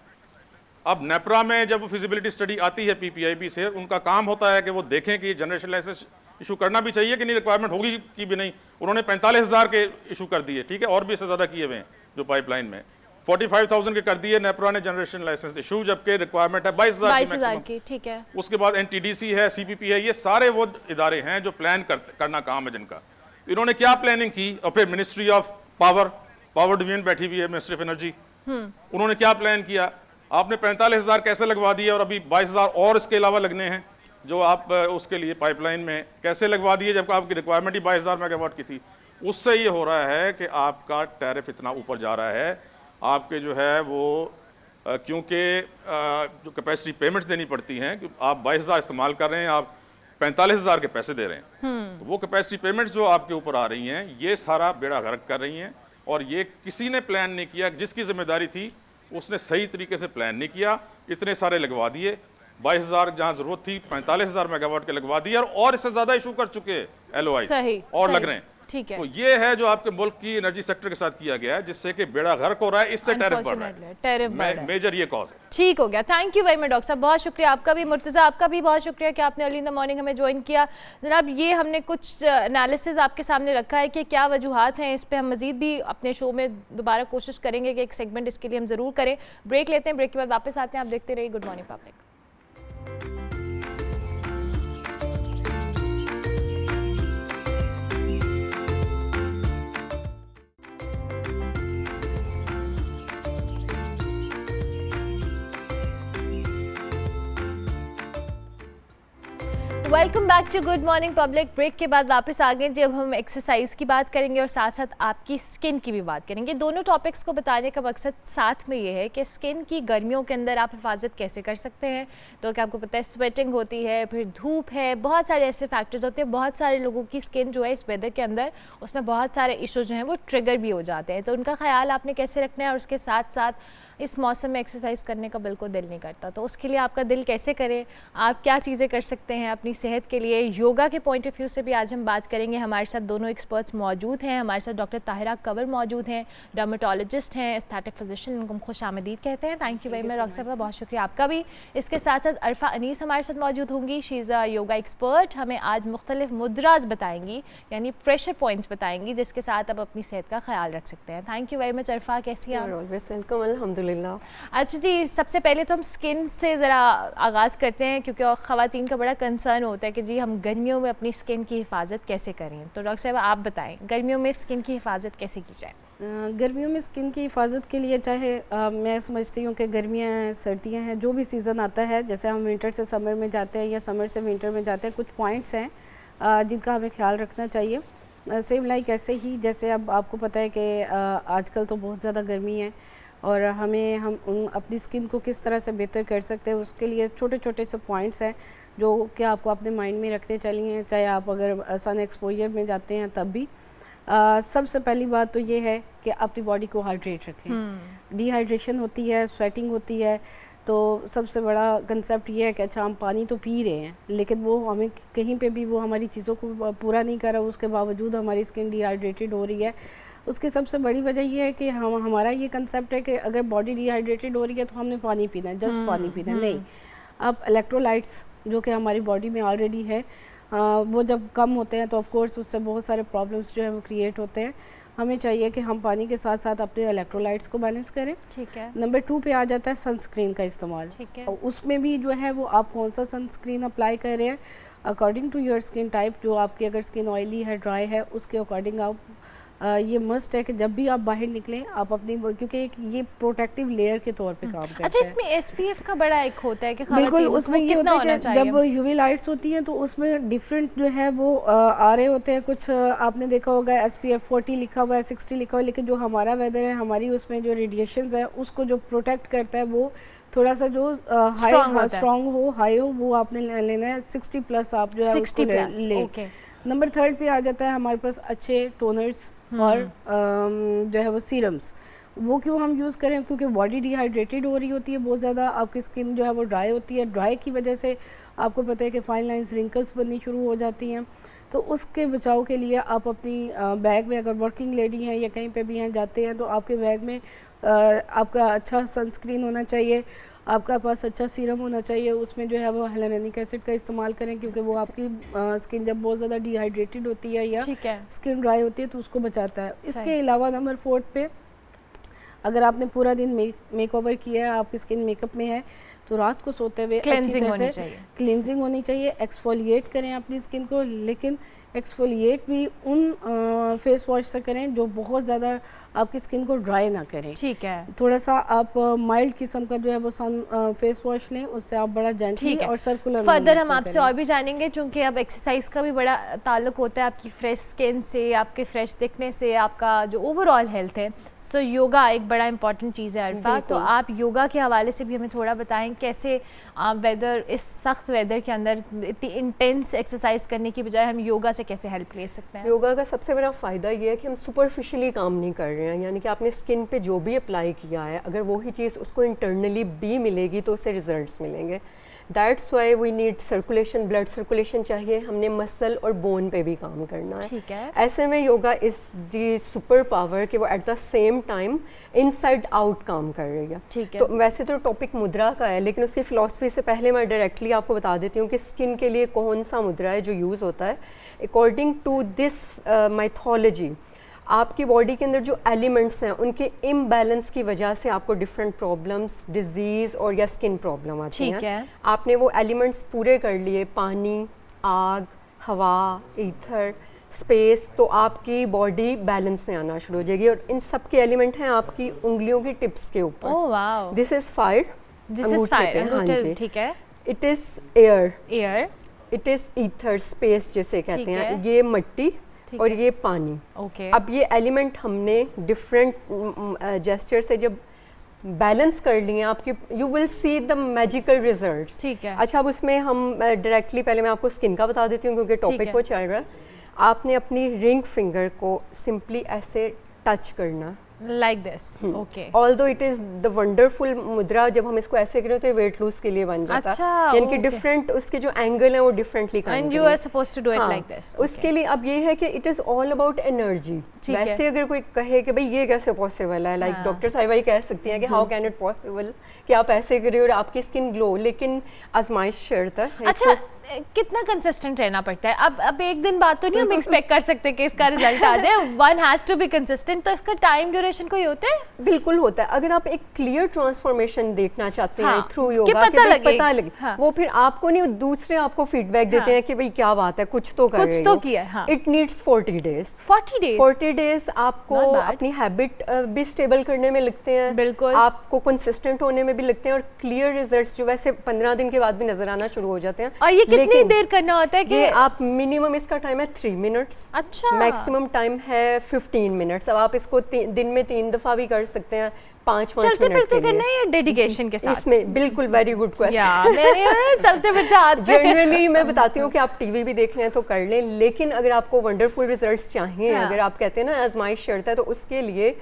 अब नेपरा में जब फिजिबिलिटी स्टडी आती है PPIB से, उनका काम होता है कि वो देखें कि जनरेशन लाइसेंस इशू करना भी चाहिए कि नहीं, रिक्वायरमेंट होगी कि भी नहीं। उन्होंने 45,000 के इशू कर दिए, ठीक है, और भी इससे ज़्यादा किए हुए हैं जो पाइपलाइन में। 45,000 के कर दिए नेपरा ने जनरेशन लाइसेंस इशू, जबकि रिक्वायरमेंट है 22,000 की 22,000 मैक्सिमम। की, ठीक है। उसके बाद एनटीडीसी है, सीपीपी है, ये सारे वो इदारे हैं जो प्लान करना काम है जिनका। इन्होंने क्या प्लानिंग की, और फिर मिनिस्ट्री ऑफ पावर डिवीजन बैठी हुई है, मिनिस्ट्री ऑफ एनर्जी, उन्होंने क्या प्लान किया, आपने 45,000 कैसे लगवा दिए और अभी 22,000 और इसके अलावा लगने हैं जो आप उसके लिए पाइपलाइन में कैसे लगवा दिए, जबकि आपकी रिक्वायरमेंट ही 22,000 मेगावाट की थी। उससे ये हो रहा है कि आपका टैरिफ इतना ऊपर जा रहा है, आपके जो है वो क्योंकि जो कैपेसिटी पेमेंट्स देनी पड़ती हैं, कि आप 22,000 इस्तेमाल कर रहे हैं, आप 45,000 के पैसे दे रहे हैं, तो वो कैपेसिटी पेमेंट्स जो आपके ऊपर आ रही हैं, ये सारा बेड़ा गर्क कर रही हैं। और ये किसी ने प्लान नहीं किया, जिसकी जिम्मेदारी थी उसने सही तरीके से प्लान नहीं किया, इतने सारे लगवा दिए, 22,000 जहां जरूरत थी 45,000 मेगावाट के लगवा दिए, और इससे ज्यादा इशू कर चुके LOI और लग रहे हैं। ठीक है। तो ये है जो आपके मुल्क की एनर्जी सेक्टर के साथ किया गया है, जिससे कि बेड़ा गर्क हो रहा है, इससे टैरिफ बढ़ रहा है, मेजर ये कॉज है। ठीक हो गया, thank you very much doctor साहब, बहुत शुक्रिया आपका भी। मुर्तज़ा आपका भी बहुत शुक्रिया कि आपने अर्ली इन द मॉर्निंग हमें ज्वाइन किया। जनाब, ये हमने कुछ एनालिसिस आपके सामने रखा है कि क्या वजूहात हैं, इस पर हम मजीद भी अपने शो में दोबारा कोशिश करेंगे कि एक सेगमेंट इसके लिए हम ज़रूर करें। ब्रेक लेते हैं, ब्रेक के बाद वापस आते हैं, आप देखते रहिए good morning public. Welcome back to good morning public. Break के बाद वापस आ गए, जब हम एक्सरसाइज की बात करेंगे और साथ साथ आपकी स्किन की भी बात करेंगे। दोनों टॉपिक्स को बताने का मकसद साथ में ये है कि स्किन की गर्मियों के अंदर आप हिफाजत कैसे कर सकते हैं। तो क्या आपको पता है, स्वेटिंग होती है, फिर धूप है, बहुत सारे ऐसे फैक्टर्स होते हैं। बहुत सारे लोगों की स्किन जो है इस वेदर के अंदर, उसमें बहुत सारे इशू जो हैं वो ट्रिगर भी हो जाते हैं। तो उनका ख्याल आपने कैसे रखना है, और उसके साथ साथ इस मौसम में एक्सरसाइज करने का बिल्कुल दिल नहीं करता, तो उसके लिए आपका दिल कैसे करे, आप क्या चीज़ें कर सकते हैं अपनी सेहत के लिए। योगा के पॉइंट ऑफ व्यू से भी आज हम बात करेंगे। हमारे साथ दोनों एक्सपर्ट्स मौजूद हैं। हमारे साथ डॉक्टर ताहिरा कंवर मौजूद हैं, डर्मेटोलॉजिस्ट हैं, एस्थेटिक फिजिशियन, उनको हम खुश आमदीद कहते हैं। Thank you very much doctor साहब, बहुत शुक्रिया आपका भी। इसके साथ साथ अरफा अनीस हमारे साथ मौजूद होंगी, she is a yoga expert. हमें आज मुख्तलिफ मुद्राज बताएंगी, यानी प्रेशर पॉइंट्स बताएंगी, जिसके साथ आप अपनी सेहत का ख्याल रख सकते हैं। थैंक यू वेरी मच अरफा, कैसी हैं आप? ऑलवेज वेलकम, अल्हम्दुलिल्लाह। अच्छा जी, सबसे पहले तो हम स्किन से ज़रा आगाज़ करते हैं, क्योंकि ख़वातीन का बड़ा कंसर्न होता है कि जी हम गर्मियों में अपनी स्किन की हिफाजत कैसे करें। तो डॉक्टर साहब आप बताएं, गर्मियों में स्किन की हिफाजत कैसे की जाए? गर्मियों में स्किन की हिफाजत के लिए चाहे मैं समझती हूँ कि गर्मियाँ हैं, सर्दियाँ हैं, जो भी सीज़न आता है, जैसे हम विंटर से समर में जाते हैं या समर से विंटर में जाते हैं, कुछ पॉइंट्स हैं जिनका हमें ख्याल रखना चाहिए। सेम लाइक ऐसे ही जैसे अब आपको पता है कि आजकल तो बहुत ज़्यादा गर्मी है, और हम अपनी स्किन को किस तरह से बेहतर कर सकते हैं, उसके लिए छोटे छोटे से पॉइंट्स हैं जो कि आपको अपने माइंड में रखते चलिए, चाहे आप अगर सन एक्सपोजर में जाते हैं तब भी। सबसे पहली बात तो ये है कि अपनी बॉडी को हाइड्रेट रखें। डिहाइड्रेशन होती है, स्वेटिंग होती है, तो सबसे बड़ा कंसेप्ट ये है कि अच्छा हम पानी तो पी रहे हैं, लेकिन वो हमें कहीं पे भी वो हमारी चीज़ों को पूरा नहीं कर रहा, उसके बावजूद हमारी स्किन डिहाइड्रेटेड हो रही है। उसकी सबसे बड़ी वजह ये है कि हमारा ये कंसेप्ट है कि अगर बॉडी डिहाइड्रेटेड हो रही है तो हमने पानी पीना है, जस्ट पानी पीना है, नहीं। अब इलेक्ट्रोलाइट्स जो कि हमारी बॉडी में ऑलरेडी है, वो जब कम होते हैं तो ऑफ कोर्स उससे बहुत सारे प्रॉब्लम्स जो है वो क्रिएट होते हैं। हमें चाहिए कि हम पानी के साथ साथ अपने इलेक्ट्रोलाइट्स को बैलेंस करें। ठीक है। नंबर 2 पे आ जाता है सनस्क्रीन का इस्तेमाल। ठीक है। उसमें भी जो है वो आप कौन सा सनस्क्रीन अप्लाई कर रहे हैं according to your skin type. जो आपकी अगर स्किन ऑयली है, ड्राई है, उसके अकॉर्डिंग आप ये मस्ट है कि जब भी आप बाहर निकलें आप अपनी, क्योंकि एक ये प्रोटेक्टिव लेयर के तौर पे काम करता है। अच्छा, इसमें SPF का बड़ा एक होता है कि बिल्कुल, उसमें ये होता है कि जब UV लाइट्स होती हैं तो उसमें डिफरेंट जो है वो आ रहे होते हैं। कुछ आपने देखा होगा SPF 40 लिखा हुआ है, 60 लिखा हुआ है, लेकिन जो हमारा वेदर है, हमारी उसमें जो रेडिएशंस है उसको जो प्रोटेक्ट करता है वो थोड़ा सा जो हाई स्ट्रॉन्ग हो, हाई हो, वो आपने लेना है। 60 प्लस आप जो है उसको ले। नंबर 3 पे आ जाता है हमारे पास अच्छे टोनर्स और जो है वो सीरम्स। वो क्यों हम यूज़ करें? क्योंकि बॉडी डिहाइड्रेटेड हो रही होती है बहुत ज़्यादा, आपकी स्किन जो है वो ड्राई होती है। ड्राई की वजह से आपको पता है कि फाइन लाइंस, रिंकल्स बननी शुरू हो जाती हैं। तो उसके बचाव के लिए आप अपनी बैग में, अगर वर्किंग लेडी हैं या कहीं पे भी हैं जाते हैं, तो आपके बैग में आपका अच्छा सनस्क्रीन होना चाहिए, आपका पास अच्छा सीरम होना चाहिए। उसमें जो है वो hyaluronic एसिड का इस्तेमाल करें, क्योंकि वो आपकी स्किन जब बहुत ज़्यादा डिहाइड्रेटेड होती है या स्किन ड्राई होती है तो उसको बचाता है। इसके अलावा नंबर 4 पे अगर आपने पूरा दिन मेक ओवर किया है, आपकी स्किन मेकअप में है, तो रात को सोते हुए क्लेंजिंग होनी चाहिए। क्लींजिंग होनी चाहिए। एक्सफोलिएट करें अपनी स्किन को, लेकिन एक्सफोलिएट भी उन फेस वॉश से करें जो बहुत ज़्यादा आपकी स्किन को ड्राई ना करें। ठीक है, थोड़ा सा आप माइल्ड किस्म का जो है वो सन फेस वॉश लें, उससे आप बड़ा जेंटली और सर्कुलर फर्दर हम आपसे और भी जानेंगे, क्योंकि अब एक्सरसाइज का भी बड़ा ताल्लुक होता है आपकी फ्रेश स्किन से, आपके फ्रेश दिखने से, आपका जो ओवरऑल हेल्थ है। सो योगा एक बड़ा इंपॉर्टेंट चीज़ है अरफा, तो आप योगा के हवाले से भी हमें थोड़ा बताएं कैसे वेदर, इस सख्त वेदर के अंदर इतनी इंटेंस एक्सरसाइज करने की बजाय हम योगा से कैसे हेल्प ले सकते हैं। योगा का सबसे बड़ा फ़ायदा ये है कि हम सुपरफिशियली काम नहीं कर रहे हैं, यानी कि आपने स्किन पे जो भी अप्लाई किया है, अगर वही चीज़ उसको इंटरनली भी मिलेगी तो उससे रिजल्ट्स मिलेंगे। That's why we need circulation, blood circulation चाहिए, हमने मसल और बोन पे भी काम करना है। ठीक है, ऐसे में yoga is the super power कि वो at the same time inside out काम कर रही है। ठीक है। तो वैसे तो टॉपिक मुद्रा का है, लेकिन उसकी फ़िलासफ़ी से पहले मैं डायरेक्टली आपको बता देती हूँ कि स्किन के लिए कौन सा मुद्रा है जो यूज़ होता है। अकॉर्डिंग टू दिस माइथोलॉजी, आपकी बॉडी के अंदर जो एलिमेंट्स हैं उनके इम्बैलेंस की वजह से आपको डिफरेंट प्रॉब्लम्स, डिजीज़ और या स्किन प्रॉब्लम आती ठीक हैं। है। आपने वो एलिमेंट्स पूरे कर लिए, पानी, आग, हवा, ईथर, स्पेस, तो आपकी बॉडी बैलेंस में आना शुरू हो जाएगी। और इन सब के एलिमेंट हैं आपकी उंगलियों की टिप्स के ऊपर। Oh wow, this is fire, this is fire, ठीक है। It is air, air, it is ether, space जिसे ठीक कहते हैं, है। ये मिट्टी ठीक और है। ये पानी। ओके, अब ये एलिमेंट हमने डिफरेंट जेस्चर से जब बैलेंस कर लिए आपकी, you will see the magical results. ठीक है। अच्छा, अब उसमें हम डायरेक्टली पहले मैं आपको स्किन का बता देती हूँ क्योंकि ठीक टॉपिक है। वो चल रहा है। आपने अपनी रिंग फिंगर को सिंपली ऐसे टच करना, like this, okay. Although it is the wonderful मुद्रा, जब हम इसको ऐसे करें तो ये वेट लूज के लिए बन जाता अच्छा, है, यानी कि okay. डिफरेंट उसके जो एंगल हैं वो differently and you are supposed to do it like this. उसके लिए अब ये है कि it is all about energy. ठीक है। वैसे अगर कोई कहे कि भाई ये कैसे पॉसिबल है, लाइक डॉक्टर साहिबा ही कह सकती हैं कि हाउ कैन इट पॉसिबल कि आप ऐसे करिए और आपकी स्किन ग्लो, लेकिन आजमाइश शर्त है। अच्छा, कितना कंसिस्टेंट रहना पड़ता है? अब एक दिन बाद तो नहीं हम एक्सपेक्ट कर सकते कि इसका रिजल्ट आ जाए, one has to be consistent, तो इसका टाइम ड्यूरेशन कोई होता है? बिल्कुल होता है। अगर आप एक क्लियर ट्रांसफॉर्मेशन देखना चाहते हैं हाँ, थ्रू कि योगा, पता लगे। पता लगे, हाँ। वो फिर आपको नहीं, दूसरे आपको फीडबैक देते हाँ। हैं कि भाई क्या बात है, कुछ तो कर कुछ रहे तो हो। किया है, हाँ। It needs 40 days. 40 days? 40 days आपको Not bad. अपनी हैबिट भी स्टेबल करने में लगते हैं, बिल्कुल। आपको कंसिस्टेंट होने में भी लगते हैं, और क्लियर रिजल्ट्स जो वैसे 15 दिन के बाद भी नजर आना शुरू हो जाते हैं। और ये कितनी लेकिन देर करना होता है कि ये आप मिनिमम, इसका टाइम है 3 मिनट्स, अच्छा, मैक्सिमम टाइम है 15 मिनट्स। अब आप इसको दिन में 3 दफ़ा भी कर सकते हैं, 5-5 चलते मिनट फिरते के करना लिए। है या डेडिकेशन के साथ? इसमें बिल्कुल वेरी गुड या क्वेश्चन। मेरे चलते फिरते हाथ पे जनरली मैं बताती हूँ कि आप टीवी भी देख रहे हैं तो कर लें, लेकिन अगर आपको वंडरफुल रिजल्ट्स चाहिए, हाँ। अगर आप कहते हैं ना आजमाइश शर्त है, तो उसके लिए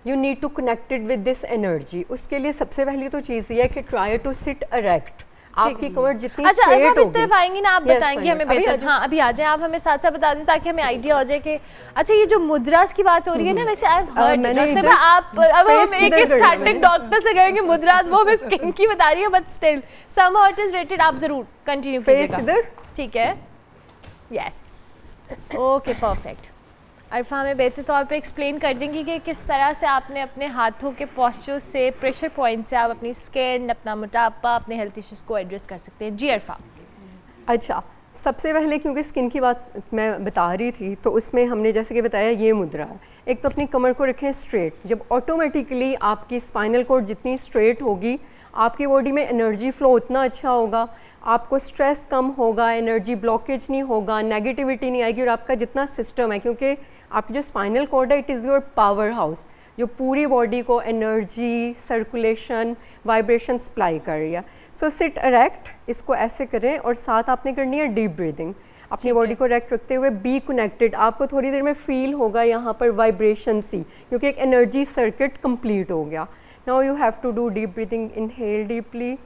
you need to connected with this energy. उसके लिए सबसे पहली तो चीज़ ये है कि ट्राई टू सिट अरेक्ट। आपकी कमर जितनी अच्छा, अब स्ट्रेट आप इस तरफ होगी। आएंगी ना, आप Yes, बताएंगे हमें अभी आ बेहतर। जाओ। हाँ, अभी आ जाए आप, हमें साथ साथ बता दें ताकि हमें आइडिया हो जाए कि अच्छा, ये जो मुद्रास की बात हो रही है ना, वैसे आई हर्ड मैंने डॉक्टर इधर साहब, आप अब हम face एक इधर करना एस्थेटिक मैंने। डॉक्टर से कहेंगे मुद्रास, वो हमें स्किन की बता रही है, but still somehow it is related. आप जरूर कंटिन्यू फेस कीजिएगा। इधर, ठीक है, यस, ओके, परफेक्ट। अरफा हमें बेहतर तौर पे एक्सप्लेन कर देंगी कि किस तरह से आपने अपने हाथों के पॉस्चर से, प्रेशर पॉइंट से आप अपनी स्किन, अपना मोटापा, अपने हेल्थ इश्यूज को एड्रेस कर सकते हैं। जी अरफा। अच्छा, सबसे पहले क्योंकि स्किन की बात मैं बता रही थी, तो उसमें हमने जैसे कि बताया ये मुद्रा है। एक तो अपनी कमर को रखें स्ट्रेट, जब ऑटोमेटिकली आपकी स्पाइनल कॉर्ड जितनी स्ट्रेट होगी, आपकी बॉडी में एनर्जी फ्लो उतना अच्छा होगा, आपको स्ट्रेस कम होगा, एनर्जी ब्लॉकेज नहीं होगा, नेगेटिविटी नहीं आएगी, और आपका जितना सिस्टम है, क्योंकि आपकी जो स्पाइनल कॉर्ड है it is your power house, जो पूरी बॉडी को एनर्जी, सर्कुलेशन, वाइब्रेशन सप्लाई कर रही है। सो सिट इरेक्ट, इसको ऐसे करें, और साथ आपने करनी है डीप ब्रीदिंग। अपनी बॉडी को इरेक्ट रखते हुए बी कनेक्टेड। आपको थोड़ी देर में फील होगा यहाँ पर वाइब्रेशन सी, क्योंकि एक एनर्जी सर्किट कंप्लीट हो गया। Now you have to do deep breathing, inhale deeply.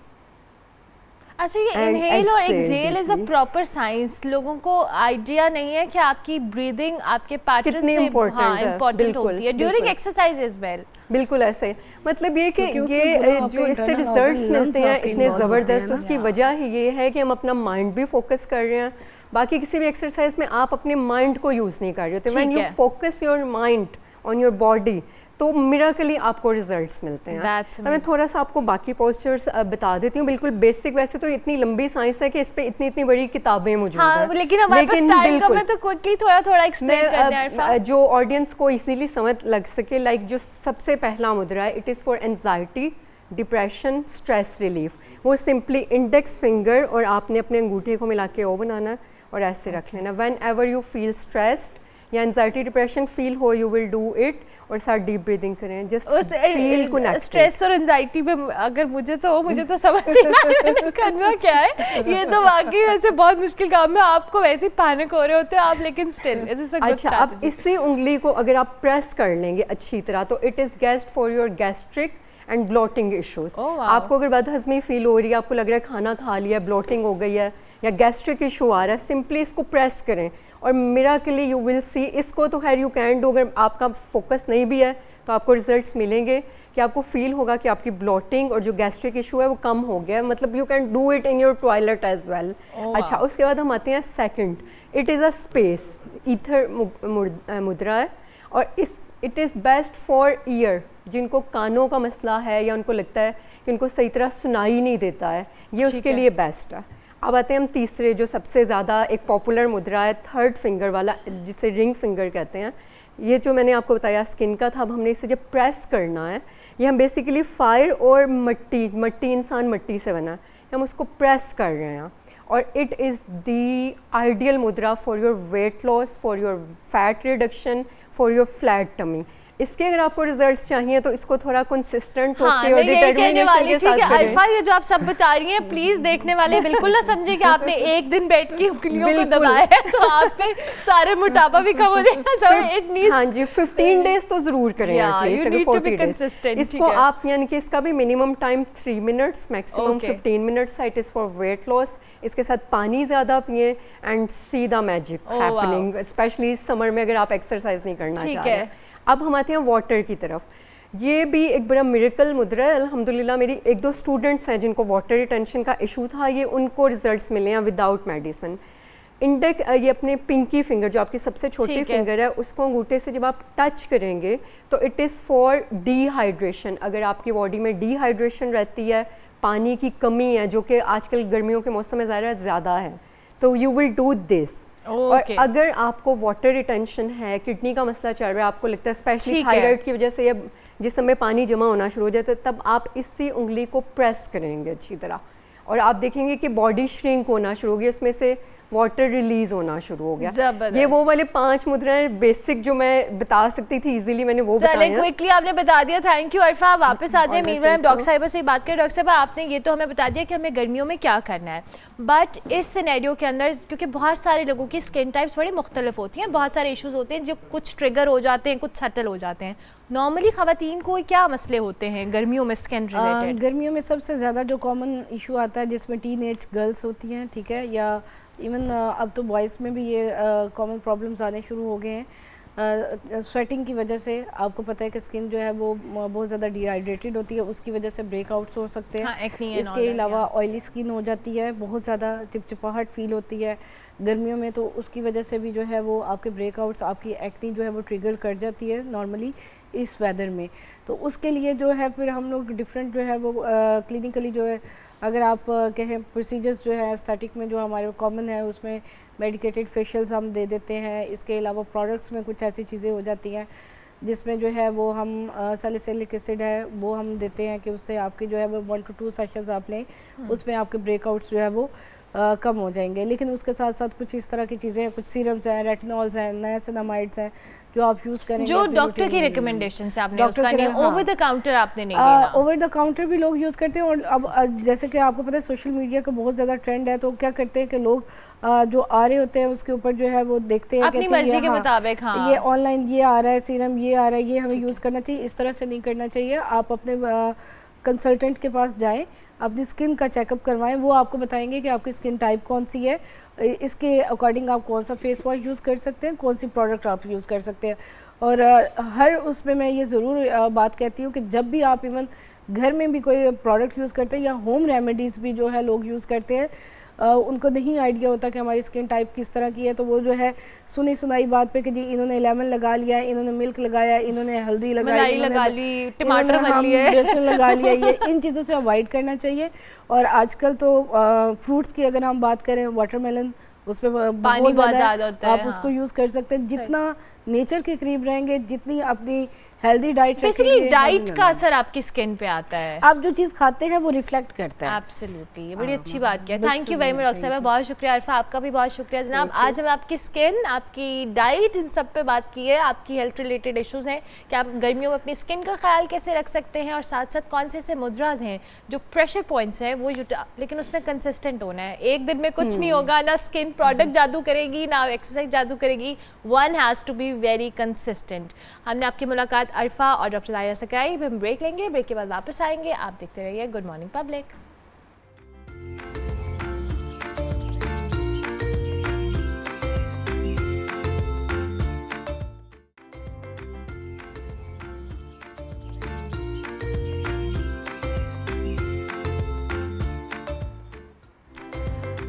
अच्छा, ये And इनहेल और exhale exhale is a deeply. Proper science. लोगों को आइडिया नहीं है कि आपकी ब्रीदिंग आपके पैटर्न कितनी से important है, इम्पोर्टेंट बिल्कुल, होती है ड्यूरिंग बिल्कुल। Exercise as well. बिल्कुल ऐसे, मतलब ये कि क्योंकि उसमें ये पूरा आपका जो इससे internal रिजल्ट्स organ, मिलते lungs हैं आपके इतने involve होते हैं ज़बरदस्त, ना। उसकी वजह ही ये है कि हम अपना माइंड भी फोकस कर रहे हैं। बाकी किसी भी एक्सरसाइज में आप अपने माइंड को यूज़ नहीं कर रहे होते। व्हेन ठीक यू है। Focus your mind on your body, तो मिराकली आपको रिजल्ट्स मिलते हैं। That's तो मैं थोड़ा सा आपको बाकी पोस्चर्स बता देती हूँ, बिल्कुल बेसिक। वैसे तो इतनी लंबी साइंस है कि इस पे इतनी इतनी बड़ी किताबें मौजूद हाँ, हैं, लेकिन हमारे पास टाइम कम बिल्कुल है तो क्विकली थोड़ा थोड़ा एक्सप्लेन करते हैं इरफान। जो ऑडियंस को इजीली समझ लग सके, लाइक जो सबसे पहला मुद्रा है, it is for anxiety, depression, stress relief. वो सिंपली इंडेक्स फिंगर और आपने अपने अंगूठे को मिला के ओ बनाना है और ऐसे रख लेना। When ever you feel stressed या एंजाइटी डिप्रेशन फील हो, यू विल डू इट और साथ डीप ब्रीदिंग करें, जस्ट फील कनेक्टेड। स्ट्रेस और एंजाइटी पे अगर मुझे तो समझ ही ना मैंने करना क्या है। ये तो वाकई वैसे बहुत मुश्किल काम है, आपको वैसे ही पैनिक हो रहे होते हैं आप, लेकिन स्टिल अच्छा, अब इसी उंगली को अगर आप प्रेस कर लेंगे अच्छी तरह तो it is best for your gastric and bloating issues. आपको अगर बदहजमी फील हो रही है, आपको लग रहा है खाना खा लिया, ब्लोटिंग हो गई है या गैस्ट्रिक इशू आ रहा है, सिंपली इसको प्रेस करें और मिराकली यू विल सी। इसको तो खैर यू कैन डू, अगर आपका फोकस नहीं भी है तो आपको रिजल्ट्स मिलेंगे कि आपको फील होगा कि आपकी ब्लोटिंग और जो गैस्ट्रिक इशू है वो कम हो गया है। मतलब you can do it in your toilet as well. अच्छा, उसके बाद हम आते हैं second, it is a space, ether mudra है और it is best for ear, जिनको कानों का मसला है या उनको लगता है कि उनको सही तरह सुनाई नहीं देता है, ये उसके लिए बेस्ट है। अब आते हैं हम तीसरे, जो सबसे ज़्यादा एक पॉपुलर मुद्रा है, थर्ड फिंगर वाला, जिसे रिंग फिंगर कहते हैं। ये जो मैंने आपको बताया स्किन का था, अब हमने इसे जब प्रेस करना है, ये हम बेसिकली फायर और मट्टी इंसान मट्टी से बना है, हम उसको प्रेस कर रहे हैं और it is the ideal mudra for your weight loss, for your fat reduction, for your flat tummy. इसके अगर आपको रिजल्ट्स चाहिए तो इसको थोड़ा कंसिस्टेंट होकर और डिटरमिनेशन के साथ करें। अरफा, ये जो आप सब बता रही हैं, प्लीज देखने वाले बिल्कुल ना समझे कि आपने एक दिन बैठ के उंगलियों को दबाया है तो आप पे सारे मोटापा भी कम हो जाएगा। सो इट नीड्स, हाँ जी, 15 डेज तो जरूर करें you need to be consistent, इसको आप, यानी कि इसका भी minimum time 3 minutes, maximum 15 minutes है। It is for weight loss. इसके साथ पानी ज़्यादा पिए and see the magic happening, specially summer में अगर आप एक्सरसाइज नहीं करना चाह रहे हैं। अब हम आते हैं वाटर की तरफ। ये भी एक बड़ा मिरेकल मुद्रा है। अल्हम्दुलिल्लाह मेरी 1-2 स्टूडेंट्स हैं जिनको वाटर रिटेंशन का इशू था, ये उनको रिजल्ट्स मिले हैं विदाउट मेडिसिन। इंडेक्स, ये अपने पिंकी फिंगर, जो आपकी सबसे छोटी फिंगर है, उसको अंगूठे से जब आप टच करेंगे तो इट इज़ फॉर डिहाइड्रेशन। अगर आपकी बॉडी में डिहाइड्रेशन रहती है, पानी की कमी है, जो कि आजकल गर्मियों के मौसम में ज़्यादा है, तो यू विल डू दिस। और अगर आपको वाटर रिटेंशन है, किडनी का मसला चल रहा है, आपको लगता है स्पेशली थायराइड की वजह से या जिसम में पानी जमा होना शुरू हो जाता है, तब आप इसी उंगली को प्रेस करेंगे अच्छी तरह और आप देखेंगे कि बॉडी श्रिंक होना शुरू होगी, उसमें से वाटर रिलीज होना शुरू हो गया। ये वो वाले 5 मुद्राएं बेसिक जो मैं बता सकती थी इजीली, मैंने वो बताया। चलें, क्विकली आपने बता दिया, थैंक यू अरफा। वापस आ जाए मीरवा, हम डॉक्टर साहिबा से बात करें। डॉक्टर साहिबा, आपने ये तो हमें बता दिया कि हमें गर्मियों में क्या करना है, बट इस सिनेरियो के अंदर क्योंकि बहुत सारे लोगों की स्किन टाइप्स बड़ी मुख्तलिफ होती हैं, बहुत सारे इश्यूज होते हैं जो कुछ ट्रिगर हो जाते हैं, कुछ सटल हो जाते हैं। नॉर्मली ख़वातीन को क्या मसले होते हैं गर्मियों में स्किन रिलेटेड? गर्मियों में सबसे ज़्यादा जो कॉमन इशू आता है, जिसमें टीनेज गर्ल्स होती हैं, ठीक है, या इवन अब तो बॉयज़ में भी ये कॉमन प्रॉब्लम्स आने शुरू हो गए हैं। स्वेटिंग की वजह से आपको पता है कि स्किन जो है वो बहुत ज़्यादा डिहाइड्रेटेड होती है, उसकी वजह से ब्रेकआउट्स हो सकते हैं। हाँ, इसके अलावा ऑयली स्किन हो जाती है, बहुत ज़्यादा चिपचिपाहट फील होती है गर्मियों में, तो उसकी वजह से भी जो है वो आपके ब्रेकआउट्स, आपकी एक्नी जो है वो ट्रिगर कर जाती है नॉर्मली इस वेदर में। तो उसके लिए जो है फिर हम लोग डिफरेंट जो है वो क्लिनिकली जो है, अगर आप कहें प्रोसीजर्स जो है एस्थेटिक में जो हमारे कॉमन है, उसमें मेडिकेटेड फेशियल्स हम दे देते हैं। इसके अलावा प्रोडक्ट्स में कुछ ऐसी चीज़ें हो जाती हैं जिसमें जो है वो हम सैलिसिलिक एसिड है वो हम देते हैं कि उससे आपके जो है वो 1 to 2 सेशंस आप लें, उसमें आपके ब्रेकआउट्स जो है वो कम हो जाएंगे। लेकिन उसके साथ साथ कुछ इस तरह की चीज़ें हैं, कुछ सीरम्स हैं, रेटिनॉल्स हैं, नाइसिनामाइड्स हैं, जो आप यूज़ करेंगे, जो डॉक्टर की रिकमेंडेशन से आपने उसका नहीं, ओवर द काउंटर आपने नहीं देना। ओवर द काउंटर भी लोग यूज़ करते हैं। और अब जैसे कि आपको पता है सोशल मीडिया का बहुत ज़्यादा ट्रेंड है, तो क्या करते हैं कि लोग जो आ रहे होते हैं उसके ऊपर जो है वो देखते हैं अपनी मर्जी के मुताबिक, हाँ, ये ऑनलाइन ये आ रहा है सीरम, ये आ रहा है, ये हमें यूज़ करना चाहिए। इस तरह से नहीं करना चाहिए। आप अपने कंसल्टेंट के पास जाएँ, अपनी स्किन का चेकअप करवाएं, वो आपको बताएंगे कि आपकी स्किन टाइप कौन सी है, इसके अकॉर्डिंग आप कौन सा फेस वॉश यूज़ कर सकते हैं, कौन सी प्रोडक्ट आप यूज़ कर सकते हैं। और हर उसमें मैं ये ज़रूर बात कहती हूँ कि जब भी आप इवन घर में भी कोई प्रोडक्ट यूज़ करते हैं या होम रेमेडीज़ भी जो है लोग यूज़ करते हैं, उनको नहीं आइडिया होता कि हमारी स्किन टाइप किस तरह की है, तो वो जो है सुनी सुनाई बात पे कि जी इन्होंने लेमन लगा लिया, इन्होंने मिल्क लगाया, इन्होंने हल्दी लगाई, लगा ली, टमाटर मल लिए, बेसन लगा लिया, ये इन चीज़ों से अवॉइड करना चाहिए। और आजकल तो फ्रूट्स की अगर हम बात करें, वाटरमेलन उसमें पानी बहुत ज़्यादा होता है, आप उसको यूज़ कर सकते हैं। जितना नेचर के करीब रहेंगे, जितनी अपनी हेल्दी डाइट बेसिकली डाइट का असर आपकी स्किन पे आता है, आप जो चीज़ खाते हैं वो रिफ्लेक्ट करता है। एब्सोल्युटली, ये बड़ी अच्छी बात किया। Thank you very much doctor साहब, बहुत शुक्रिया। अरफा आपका भी बहुत शुक्रिया जनाब। आज हम आपकी स्किन, आपकी डाइट, इन सब पे बात की है। आपकी हेल्थ रिलेटेड इश्यूज़ हैं कि आप गर्मियों में अपनी स्किन का ख्याल कैसे रख सकते हैं, और साथ साथ कौन से ऐसे मुद्राज हैं जो प्रेशर पॉइंट्स हैं वो लेकिन उसमें कंसिस्टेंट होना है। एक दिन में कुछ नहीं होगा, ना स्किन प्रोडक्ट जादू करेगी, ना एक्सरसाइज जादू करेगी, one has to be very consistent. हमने आपकी मुलाकात अरफा और डॉक्टर ज़ाहिरा से कराई। हम ब्रेक लेंगे, ब्रेक के बाद वापस आएंगे। आप देखते रहिए good morning public.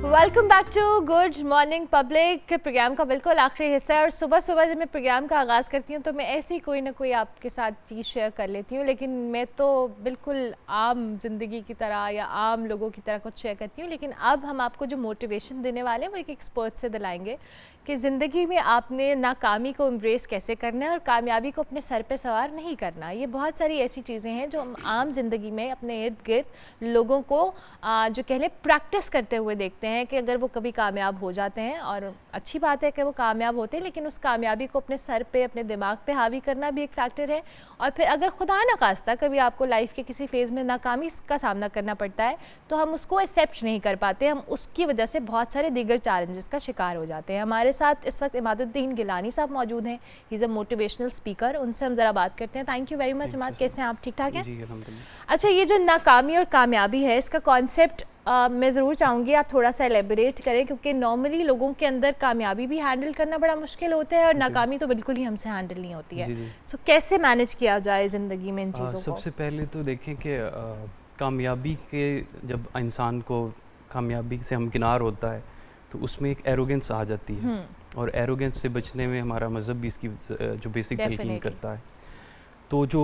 Welcome back to good morning public. Program का बिल्कुल आखिरी हिस्सा है, और सुबह सुबह जब मैं प्रोग्राम का आगाज़ करती हूँ तो मैं ऐसी कोई ना कोई आपके साथ चीज़ शेयर कर लेती हूँ, लेकिन मैं तो बिल्कुल आम ज़िंदगी की तरह या आम लोगों की तरह कुछ शेयर करती हूँ। लेकिन अब हम आपको जो मोटिवेशन देने वाले हैं वो एक एक्सपर्ट से दिलाएंगे कि ज़िंदगी में आपने नाकामी को एम्ब्रेस कैसे करना है और कामयाबी को अपने सर पे सवार नहीं करना। ये बहुत सारी ऐसी चीज़ें हैं जो हम आम ज़िंदगी में अपने इर्द गिर्द लोगों को जो कह लें प्रैक्टिस करते हुए देखते हैं कि अगर वो कभी कामयाब हो जाते हैं, और अच्छी बात है कि वो कामयाब होते हैं, लेकिन उस कामयाबी को अपने सर पे, अपने दिमाग पे हावी करना भी एक फैक्टर है। और फिर अगर खुदा न खास्ता कभी आपको लाइफ के किसी फेज़ में नाकामी का सामना करना पड़ता है तो हम उसको एक्सेप्ट नहीं कर पाते, हम उसकी वजह से बहुत सारे दीगर चैलेंजेस का शिकार हो जाते हैं। हमारे साथ इस वक्त इमादुद्दीन गिलानी साहब मौजूद हैं, he is a motivational speaker. उनसे हम ज़रा बात करते हैं। Thank you very much Imad, कैसे हैं आप? ठीक ठाक हैं? जी अल्हम्दुलिल्लाह। अच्छा, ये जो नाकामी और कामयाबी है, इसका कॉन्सेप्ट मैं ज़रूर चाहूँगी आप थोड़ा सा एलेबोरेट करें, क्योंकि नॉर्मली लोगों के अंदर कामयाबी भी हैंडल करना बड़ा मुश्किल होता है और नाकामी तो बिल्कुल ही हमसे हैंडल नहीं होती है। सो कैसे मैनेज किया जाए ज़िंदगी में इन चीज़ों को? सबसे पहले तो देखें कि कामयाबी के जब इंसान को कामयाबी से हमकिनार होता है तो उसमें एक एरोगेंस आ जाती है, और एरोगेंस से बचने में हमारा मज़हब भी इसकी जो बेसिक तलकीन करता है। तो जो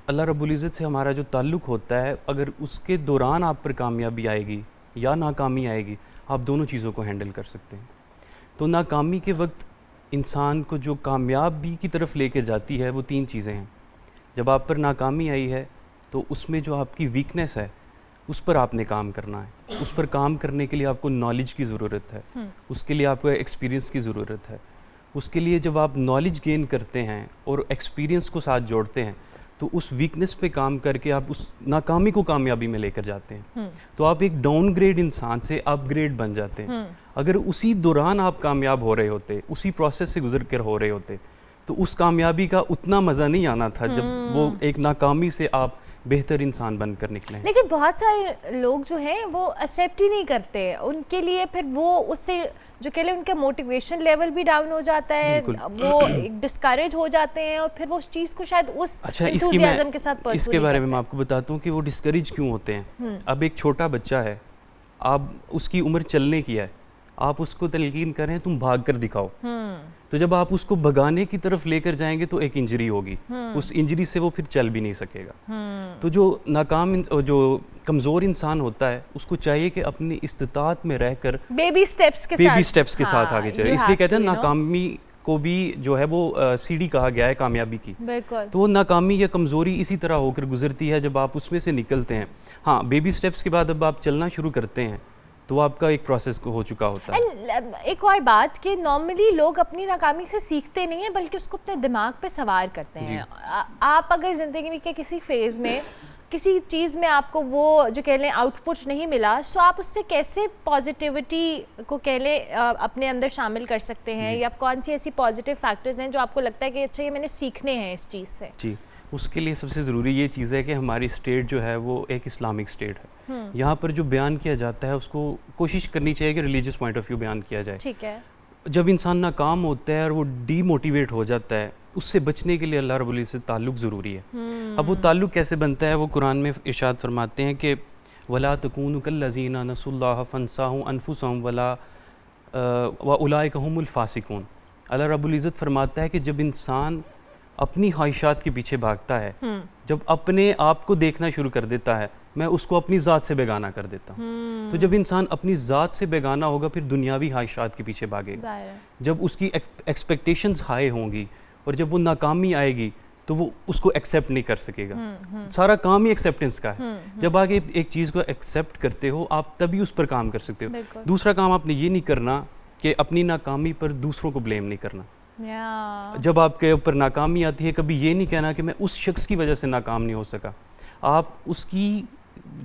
अल्लाह रब्बुल इज़्ज़त से हमारा जो ताल्लुक़ होता है, अगर उसके दौरान आप पर कामयाबी आएगी या नाकामी आएगी, आप दोनों चीज़ों को हैंडल कर सकते हैं। तो नाकामी के वक्त इंसान को जो कामयाबी की तरफ लेके जाती है वो तीन चीज़ें हैं। जब आप पर नाकामी आई है तो उसमें जो आपकी वीकनेस है उस पर आपने काम करना है। उस पर काम करने के लिए आपको नॉलेज की ज़रूरत है, उसके लिए आपको एक्सपीरियंस की ज़रूरत है। उसके लिए जब आप नॉलेज गेन करते हैं और एक्सपीरियंस को साथ जोड़ते हैं तो उस वीकनेस पे काम करके आप उस नाकामी को कामयाबी में लेकर जाते हैं। तो आप एक डाउनग्रेड इंसान से अपग्रेड बन जाते हैं। अगर उसी दौरान आप कामयाब हो रहे होते, उसी प्रोसेस से गुजर कर हो रहे होते, तो उस कामयाबी का उतना मज़ा नहीं आना था जब वो एक नाकामी से आप बेहतर इंसान बनकर निकले। लेकिन बहुत सारे लोग जो हैं वो एक्सेप्ट ही नहीं करते, उनके लिए फिर वो उससे जो कह लें उनका मोटिवेशन लेवल भी डाउन हो जाता है, वो डिस्करेज हो जाते हैं, और फिर वो उस चीज़ को शायद उस एंथुसियाज्म के साथ इसके बारे में मैं आपको बताता हूँ कि वो डिस्करेज क्यों होते हैं। अब एक छोटा बच्चा है, आप उसकी उम्र चलने की है, आप उसको तलकीन करें तुम भाग कर दिखाओ, तो जब आप उसको भगाने की तरफ लेकर जाएंगे तो एक इंजरी होगी, उस इंजरी से वो फिर चल भी नहीं सकेगा। तो जो जो कमज़ोर इंसान होता है उसको चाहिए कि अपनी इस्तिताअत में रहकर बेबी स्टेप्स के साथ आगे चले। इसलिए कहते हैं नाकामी को भी जो है वो सीढ़ी कहा गया है कामयाबी की। तो वो नाकामी या कमज़ोरी इसी तरह होकर गुजरती है जब आप उसमें से निकलते हैं। हाँ, बेबी स्टेप्स के बाद अब आप चलना शुरू करते हैं तो आपका एक प्रोसेस हो चुका होता है। एक और बात कि नॉर्मली लोग अपनी नाकामी से सीखते नहीं हैं बल्कि उसको अपने दिमाग पे सवार करते हैं। आप अगर ज़िंदगी के किसी फेज़ में किसी चीज़ में आपको वो जो कह लें आउटपुट नहीं मिला, सो आप उससे कैसे पॉजिटिविटी को कह लें अपने अंदर शामिल कर सकते हैं, या कौन सी ऐसी पॉजिटिव फैक्टर्स हैं जो आपको लगता है कि अच्छा ये मैंने सीखने हैं इस चीज़ से? जी, उसके लिए सबसे ज़रूरी ये चीज़ है कि हमारी स्टेट जो है वो एक इस्लामिक स्टेट है। यहाँ पर जो बयान किया जाता है उसको कोशिश करनी चाहिए कि रिलीजियस पॉइंट ऑफ व्यू बयान किया जाए। ठीक है। जब इंसान नाकाम होता है और वो डीमोटिवेट हो जाता है, उससे बचने के लिए अल्लाह रब्बुल इज़्ज़त से ताल्लुक़ ज़रूरी है। अब वो ताल्लुक़ कैसे बनता है, वो कुरान में इरशाद फरमाते हैं कि वला तकूनु कल्लज़ीना नसुल्लाह फनसाहुम अनफुसहुम वला व उलाइका हुमुल फासिकून। अल्लाह रब्बुल इज़्ज़त फरमाता है कि जब इंसान अपनी ख्वाहिशात के पीछे भागता है, जब अपने आप को देखना शुरू कर देता है, मैं उसको अपनी ज़ात से बेगाना कर देता हूँ। तो जब इंसान अपनी ज़ात से बेगाना होगा फिर दुनियावी ख्वाहिशात के पीछे भागेगा। जब उसकी एक्सपेक्टेशंस हाई होंगी और जब वो नाकामी आएगी तो वो उसको एक्सेप्ट नहीं कर सकेगा। सारा काम ही एक्सेप्टेंस का है। जब आगे एक चीज़ को एक्सेप्ट करते हो आप तभी उस पर काम कर सकते हो। दूसरा काम आपने ये नहीं करना कि अपनी नाकामी पर दूसरों को ब्लेम नहीं करना। जब आपके ऊपर नाकामी आती है कभी ये नहीं कहना कि मैं उस शख्स की वजह से नाकाम नहीं हो सका। आप उसकी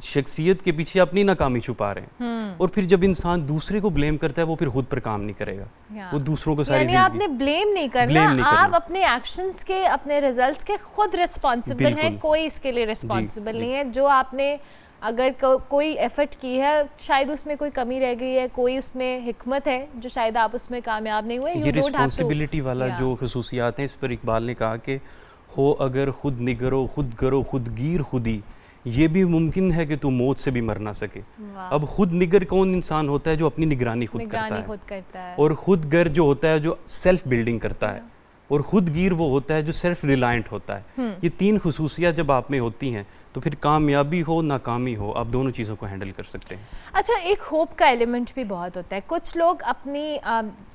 शख्सियत के पीछे अपनी नाकामी छुपा रहे हैं। और फिर जब इंसान दूसरे को ब्लेम करता है वो फिर खुद पर काम नहीं करेगा, वो दूसरों को सारी जिंदगी आपने ब्लेम नहीं करना, आप अपने एक्शंस के, अपने रिजल्ट्स के खुद रिस्पॉन्सिबल हैं, कोई इसके लिए रिस्पॉन्सिबल नहीं है। जो आपने अगर कोई एफर्ट की है शायद उसमें कोई कमी रह गई है, कोई उसमें हिकमत है जो शायद आप उसमें कामयाब नहीं हुए। ये रिस्पॉन्सिबिलिटी वाला जो खसूसियात हैं इस पर इकबाल ने कहा कि हो अगर खुद निगरो खुद करो खुद गिर खुदी, ये भी मुमकिन है कि तू मौत से भी मर ना सके। अब खुद निगर कौन इंसान होता है जो अपनी निगरानी खुद करता है। और खुद गर जो होता है जो सेल्फ बिल्डिंग करता है, और खुद गिर वो होता है जो सेल्फ रिलायंट होता है। ये तीन खुसूसियात जब आप में होती हैं तो फिर कामयाबी हो नाकामी हो आप दोनों चीज़ों को हैंडल कर सकते हैं। अच्छा, एक होप का एलिमेंट भी बहुत होता है। कुछ लोग अपनी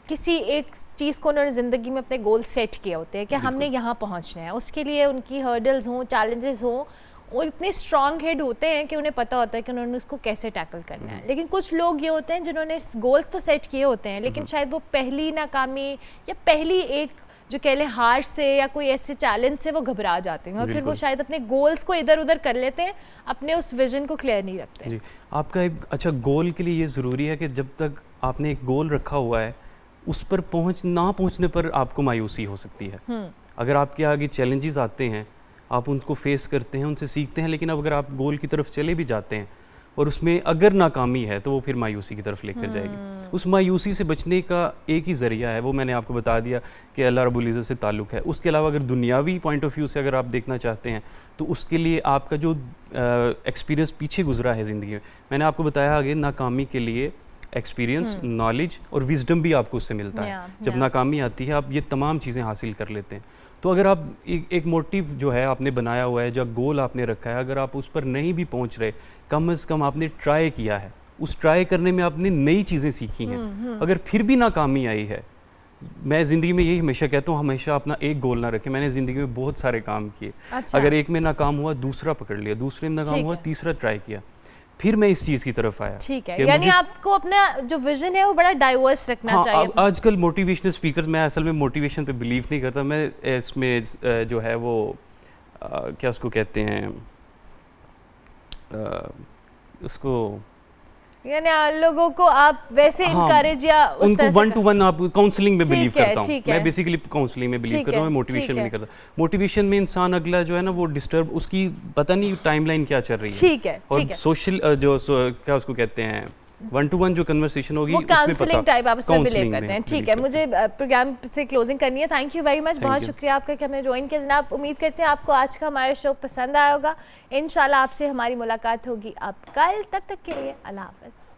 किसी एक चीज़ को उन्होंने ज़िंदगी में अपने गोल सेट किए होते हैं कि हमने यहाँ पहुँचना है, उसके लिए उनकी हर्डल्स हों, चैलेंजेस हों, और इतने स्ट्रॉन्ग हेड होते हैं कि उन्हें पता होता है कि उन्होंने उसको कैसे टैकल करना है। लेकिन कुछ लोग ये होते हैं जिन्होंने गोल्स तो सेट किए होते हैं लेकिन शायद वो पहली नाकामी या पहली एक जो कह लें हार से या कोई ऐसे चैलेंज से वो घबरा जाते हैं और फिर वो शायद अपने गोल्स को इधर उधर कर लेते हैं, अपने उस विजन को क्लियर नहीं रखते। जी, आपका एक अच्छा गोल के लिए ये ज़रूरी है कि जब तक आपने एक गोल रखा हुआ है उस पर ना पहुँचने पर आपको मायूसी हो सकती है। अगर आपके आगे चैलेंजेस आते हैं आप उनको फेस करते हैं, उनसे सीखते हैं, लेकिन अब अगर आप गोल की तरफ चले भी जाते हैं और उसमें अगर नाकामी है तो वो फिर मायूसी की तरफ लेकर जाएगी। उस मायूसी से बचने का एक ही ज़रिया है, वो मैंने आपको बता दिया कि अल्लाह रब्बुल इज़्ज़त से ताल्लुक़ है। उसके अलावा अगर दुनियावी पॉइंट ऑफ व्यू से अगर आप देखना चाहते हैं तो उसके लिए आपका जो एक्सपीरियंस पीछे गुजरा है ज़िंदगी में, मैंने आपको बताया आगे नाकामी के लिए एक्सपीरियंस, नॉलेज और विजडम भी आपको उससे मिलता है। जब नाकामी आती है आप ये तमाम चीज़ें हासिल कर लेते हैं। तो अगर आप एक मोटिव जो है आपने बनाया हुआ है, जो गोल आपने रखा है, अगर आप उस पर नहीं भी पहुंच रहे, कम से कम आपने ट्राई किया है, उस ट्राई करने में आपने नई चीज़ें सीखी हैं। अगर फिर भी नाकामी आई है, मैं ज़िंदगी में यही हमेशा कहता हूँ हमेशा अपना एक गोल ना रखें। मैंने ज़िंदगी में बहुत सारे काम किए। अगर एक में नाकाम हुआ दूसरा पकड़ लिया, दूसरे में नाकाम हुआ तीसरा ट्राई किया, फिर मैं इस चीज़ की तरफ आया। ठीक है, यानी आपको अपना जो विजन है वो बड़ा डाइवर्स रखना चाहिए। आजकल मोटिवेशनल स्पीकर्स, मैं असल में मोटिवेशन पे बिलीव नहीं करता। मैं इसमें जो है वो क्या उसको कहते हैं उसको, यानी लोगों को आप वैसे इनकरेज या उनको 1-to-1 आप काउंसलिंग में बिलीव करता हूँ। मैं बेसिकली काउंसलिंग में बिलीव करता हूँ, मैं मोटिवेशन में नहीं करता। मोटिवेशन में इंसान अगला जो है ना वो डिस्टर्ब, उसकी पता नहीं टाइमलाइन क्या चल रही है। ठीक है, और सोशल जो क्या उसको कहते हैं 1-to-1 जो कन्वर्सेशन होगी वो काउंसलिंग टाइप आप उसमें बिलीव करते हैं। ठीक है, मुझे प्रोग्राम से क्लोजिंग करनी है। थैंक यू वेरी मच, बहुत शुक्रिया आपका कि हमें ज्वाइन किया जनाब। उम्मीद करते हैं आपको आज का हमारा शो पसंद आया होगा। इंशाल्लाह आपसे हमारी मुलाकात होगी अब कल, तब तक के लिए अल्लाह हाफ़िज़।